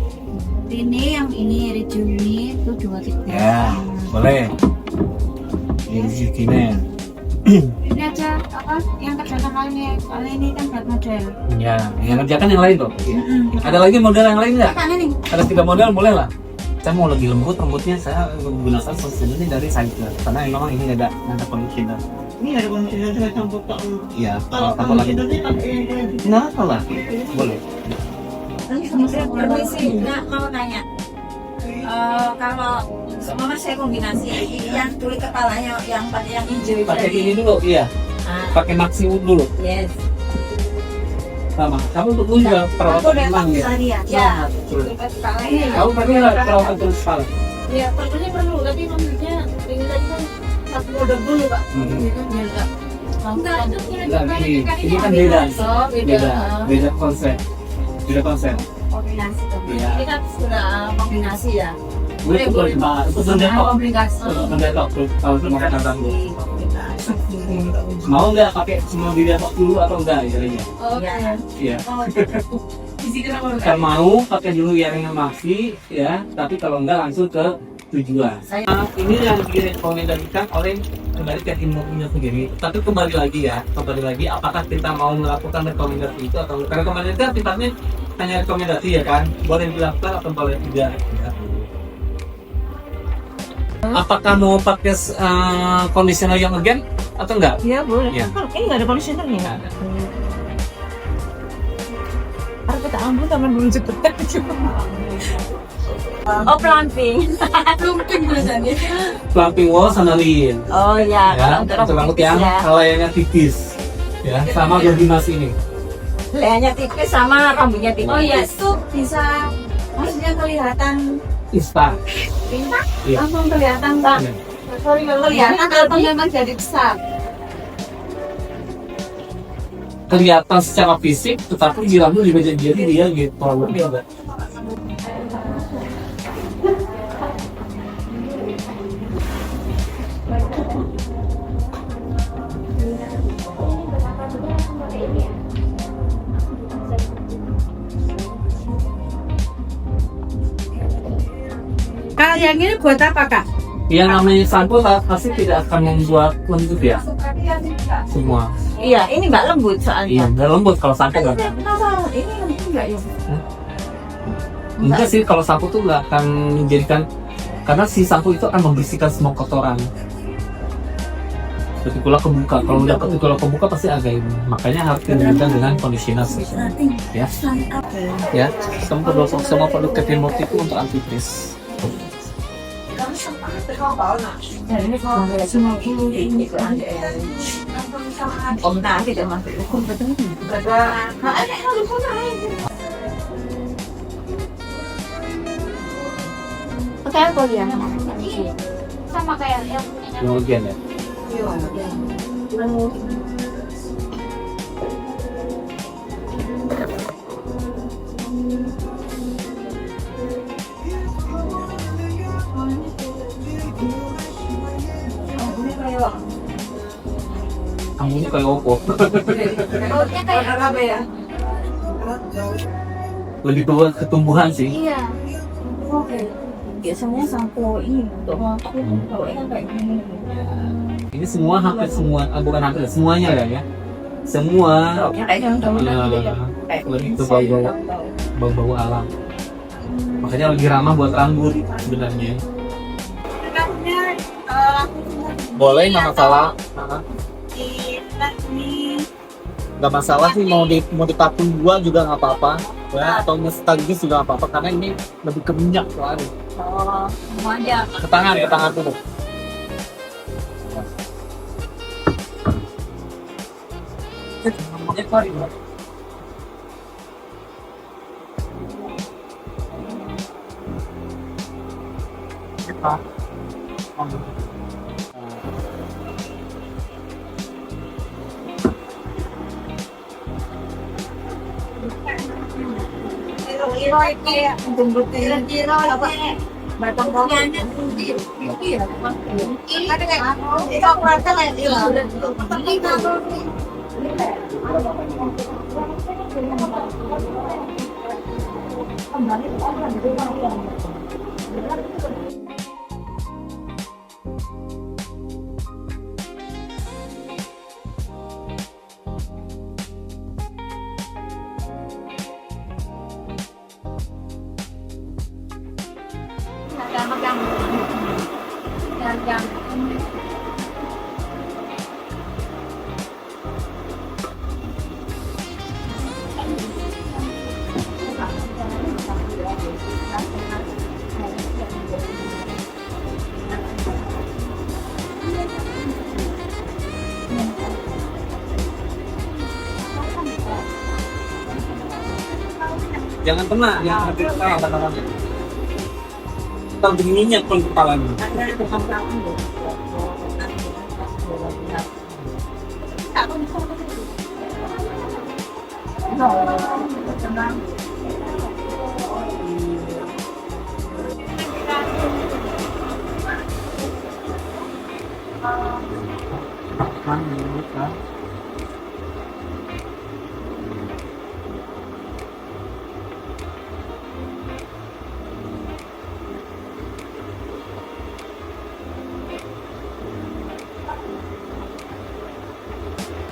Ini yang ini Rejuvenate itu 2 3.
ya, boleh. Ini skinnya.
Ini aja apa yang kerjakan lainnya. Kalau ini kan buat model.
Ya, yang ngerjakan yang lain dong. Ada lagi model yang lain nggak?
Kan ini.
Ada 3 model boleh lah. Saya mau lebih lembut, rambutnya saya menggunakan solusi ini dari Cycler karena memang ini ada conditioner.
Ini ada conditioner saya campur pak.
Iya,
Kalau
apa lagi?
conditioner pakai
Nah, lah, boleh.
Permisi, Nak mau tanya. Kalau
Mama saya kombinasi yang kulit kepalanya yang pakai yang hijau
Pakai
tadi.
ini dulu, iya.
Ah,
Pakai maksimum dulu.
yes.
Sama. Kamu untuk juga
Aku
perawatan
udah
emang ya.
tadi ya. Ya. Kulit kepalanya.
Kamu pakai nggak perawatan terus kepala?
Ya, perlunya perlu, tapi maksudnya ini tadi kan satu produk dulu, Pak. Ini kan biar nggak
Enggak, itu kulit
Enggak,
kepala
ini
kayaknya
kan
ada.
beda.
Oh, beda.
Beda konsep. Beda konsep.
Kombinasi tuh.
Iya.
Ini kan sudah kombinasi ya.
Boleh, boleh. Itu mendetok.
Kombinasi.
Mendetok tuh. Kalau itu makan rambut.
Kombinasi.
Mau nggak pakai semua didetok dulu atau enggak jadinya?
Iya.
Iya.
Di sini kenapa
Kalau mau pakai dulu yang masih ya, tapi kalau enggak langsung ke tujuan. Ini yang direkomendasikan oleh kembali ke ilmunya sendiri. Tapi kembali lagi ya, apakah kita mau melakukan rekomendasi itu atau karena rekomendasi kan sifatnya hanya rekomendasi ya kan, boleh dilakukan atau boleh tidak. Ya. Apakah mau pakai conditioner yang again atau enggak?
Iya boleh.
Iya.
Kan ini nggak ada conditionernya.
Nggak ada.
Harus kita ambil sama dulu cepetan. Oh plumping.
Plumping biasanya.
Plumping wall sama lin.
Oh iya.
Ya, untuk rambut yang layarnya tipis. Ya, sama Gordimas ini.
Lehernya tipis sama rambutnya tipis.
Oh iya, itu bisa maksudnya kelihatan
Instan.
pintar,
Iya.
langsung kelihatan, Pak.
Iya.
Sorry kalau kelihatan atau memang jadi besar.
Kelihatan secara fisik, tetapi di rambut juga jadi dia gitu. Lebih enggak.
Kak, yang ini buat apa, Kak?
Yang namanya sampo pasti tidak akan membuat lembut ya. Semua.
Iya, ini nggak lembut
Iya,
soalnya.
nggak lembut kalau sampo nggak.
Kenapa? Ini lembut nggak ya?
Enggak sih, kalau sampo tuh nggak akan menjadikan, karena si sampo itu akan membersihkan semua kotoran. Ketika kebuka, kalau udah ketika kebuka pasti agak ini. Makanya harus digantikan dengan conditioner. Ya, ya. Semua produk Kevin Murphy itu untuk anti frizz.
Om nanti tidak masuk hukum betul.
Pakai apa dia? Sama kayak yang punya.
Yang bagian ya. Kamu ini kayak Oppo.
Bautnya kayak
apa ya?
Lebih tua ketumbuhan sih.
iya.
Biasanya sampo ini untuk aku baunya kayak gini.
Ini semua hampir semua, bukan hampir semuanya ya. Semua
Baunya kayak yang tahu
lebih ke bau alam. Makanya lebih ramah buat rambut sebenarnya. Boleh, nggak masalah. Nggak masalah sih, mau dipakun dua juga nggak apa-apa. Ya, atau sekaligus juga nggak apa-apa karena ini lebih ke minyak soalnya.
Oh,
Semua aja.
Ke tangan dulu.
kira kayak kira apa? Batang pohon. Iya, ada kayak itu aku rasa kayak
yang
Jangan kena, jangan ngerti kepala. Ntar begininya pun kepalanya.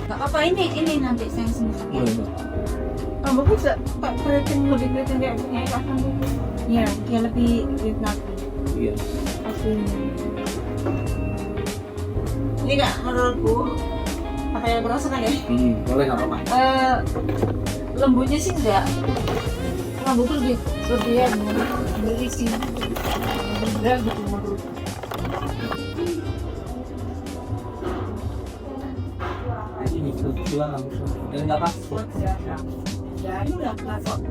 Gak apa-apa, ini nanti saya sendiri.
Kamu bisa
Pak keriting lebih keriting kayak punya ikan gitu. Iya, dia lebih nanti.
Iya.
Ini nggak menurutku apa yang berasa kan ya?
Boleh nggak apa-apa.
Lembutnya sih enggak. Lembut tuh lebih ya, berisi. Enggak gitu menurutku.
Ini jual langsung. Dan nggak apa-apa.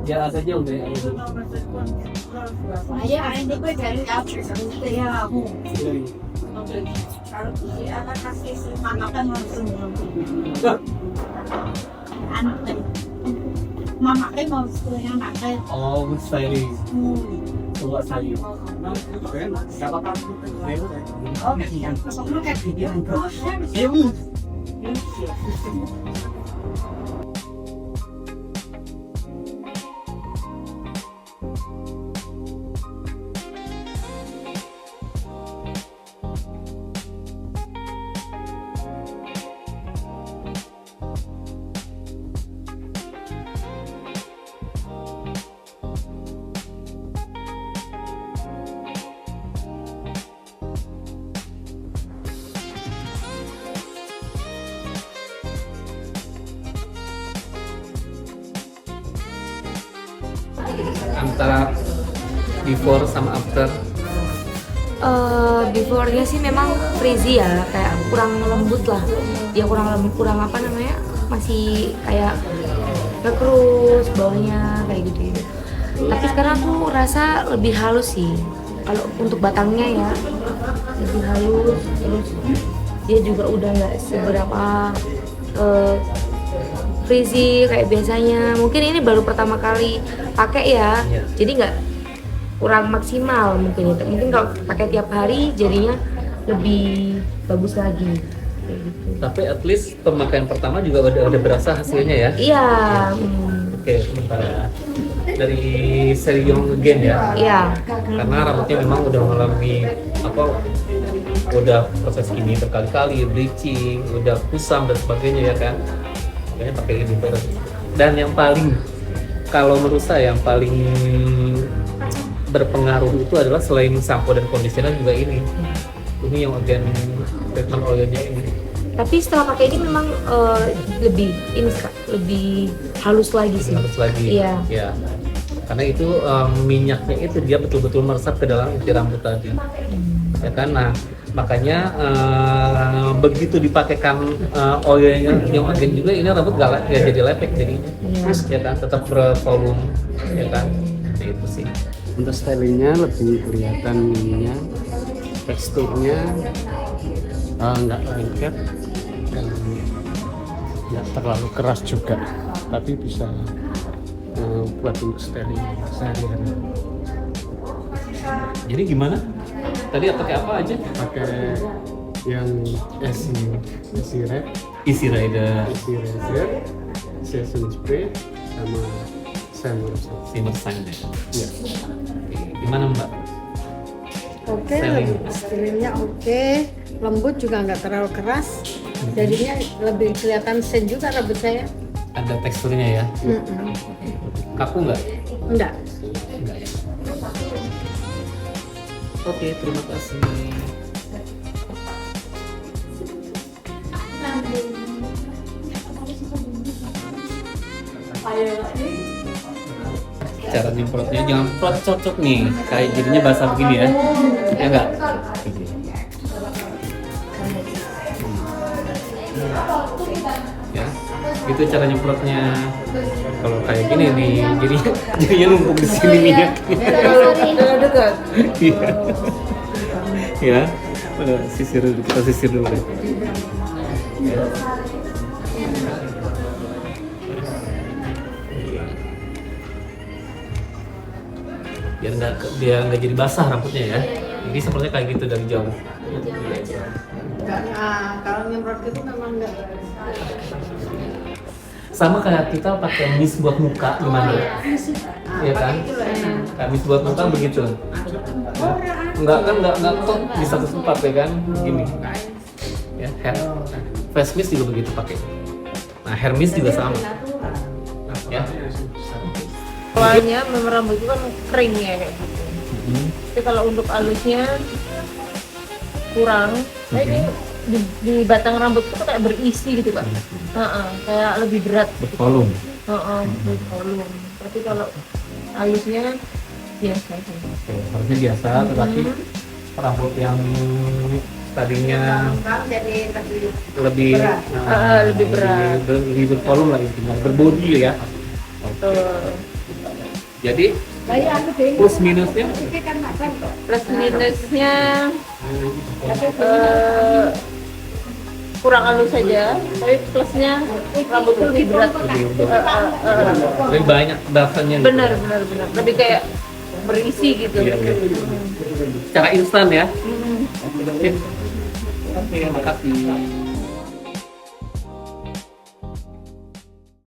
Ya saja udah.
Ayo, ini gue dari after ya aku. Anak kasih makan langsung. Anak mama kan mau sekolah makan.
Oh, saya coba saya. Nggak apa-apa. Antara before sama after.
Before-nya sih memang frizzy ya, kayak kurang lembut lah. Dia kurang lembut, kurang apa namanya, masih kayak ngekrus bawahnya kayak gitu. Tapi sekarang aku rasa lebih halus sih. Kalau untuk batangnya ya lebih halus, terus dia juga udah nggak seberapa frizzy kayak biasanya. Mungkin ini baru pertama kali pakai ya, jadi nggak kurang maksimal mungkin itu. Mungkin kalau pakai tiap hari jadinya lebih bagus lagi. Kayak gitu.
Tapi at least pemakaian pertama juga udah berasa hasilnya ya.
Iya.
Oke, sementara dari seri Young Again ya.
Iya.
Karena rambutnya memang udah mengalami udah proses ini berkali-kali, bleaching, udah kusam dan sebagainya ya kan. Makanya pakai ini terus. Dan yang paling, kalau menurut saya yang paling berpengaruh itu adalah selain sampo dan conditioner juga ini yang Again treatment oilnya ini.
Tapi setelah pakai ini memang lebih ini Kak, lebih halus lagi sih.
Halus lagi.
Iya.
Ya. Karena itu minyaknya itu dia betul-betul meresap ke dalam inti rambut tadi. Ya kan, nah makanya begitu dipakaikan oilnya yang Again juga, ini rambut gak jadi lepek jadinya. Ya kan, tetap bervolume, ya kan. Nah, itu sih.
Untuk stylingnya lebih kelihatan ininya, teksturnya nggak lengket dan nggak terlalu keras juga, tapi bisa buat untuk styling sehari-hari.
Jadi gimana? Tadi pakai apa aja?
Pakai yang Easy Red,
Easy Rider,
Easy Razor, Season Spray, sama Shimmer.
Shimmer Shine ya.
Ya.
Gimana Mbak?
oke,
Styling.
stylingnya oke, lembut juga nggak terlalu keras, jadinya lebih kelihatan sen juga rambut saya.
Ada teksturnya ya? Kaku nggak?
Enggak.
Enggak ya? Oke, terima kasih. Cara nyemprotnya jangan prot cocok nih, kayak jadinya basah begini ya. Ya enggak? ya. Itu cara nyemprotnya. Kalau kayak gini nih, jadinya numpuk di sini minyak.
Kalau dekat.
Iya. Ya, sisir dulu, kita sisir dulu deh. Ya. Biar nggak jadi basah rambutnya ya. Jadi sepertinya kayak gitu dari jauh.
Nah, kalau nyemprot itu memang enggak.
Sama kayak kita pakai mist buat muka gimana? Iya kan? Kayak mist buat muka begitu. Enggak kok di satu tempat ya kan? Gini. Ya, face mist juga begitu pakai. Nah, hair mist juga sama. Ya.
Awalnya memang rambut itu kan kering ya kayak gitu. Tapi kalau untuk alusnya kurang, ini di batang rambut itu kayak berisi gitu Pak. Kayak lebih berat.
Bervolume.
Bervolume. Tapi kalau alusnya biasa aja.
Oke, harusnya biasa, tetapi rambut yang tadinya
Jadi
lebih
lebih berat.
lebih bervolume lah intinya, berbodi ya. Jadi plus minusnya
Plus minusnya kurang halus saja, tapi plusnya rambut itu lebih berat.
lebih banyak dasarnya.
Benar, lebih kayak berisi gitu.
Iya. Secara instan ya. Oke, terima kasih.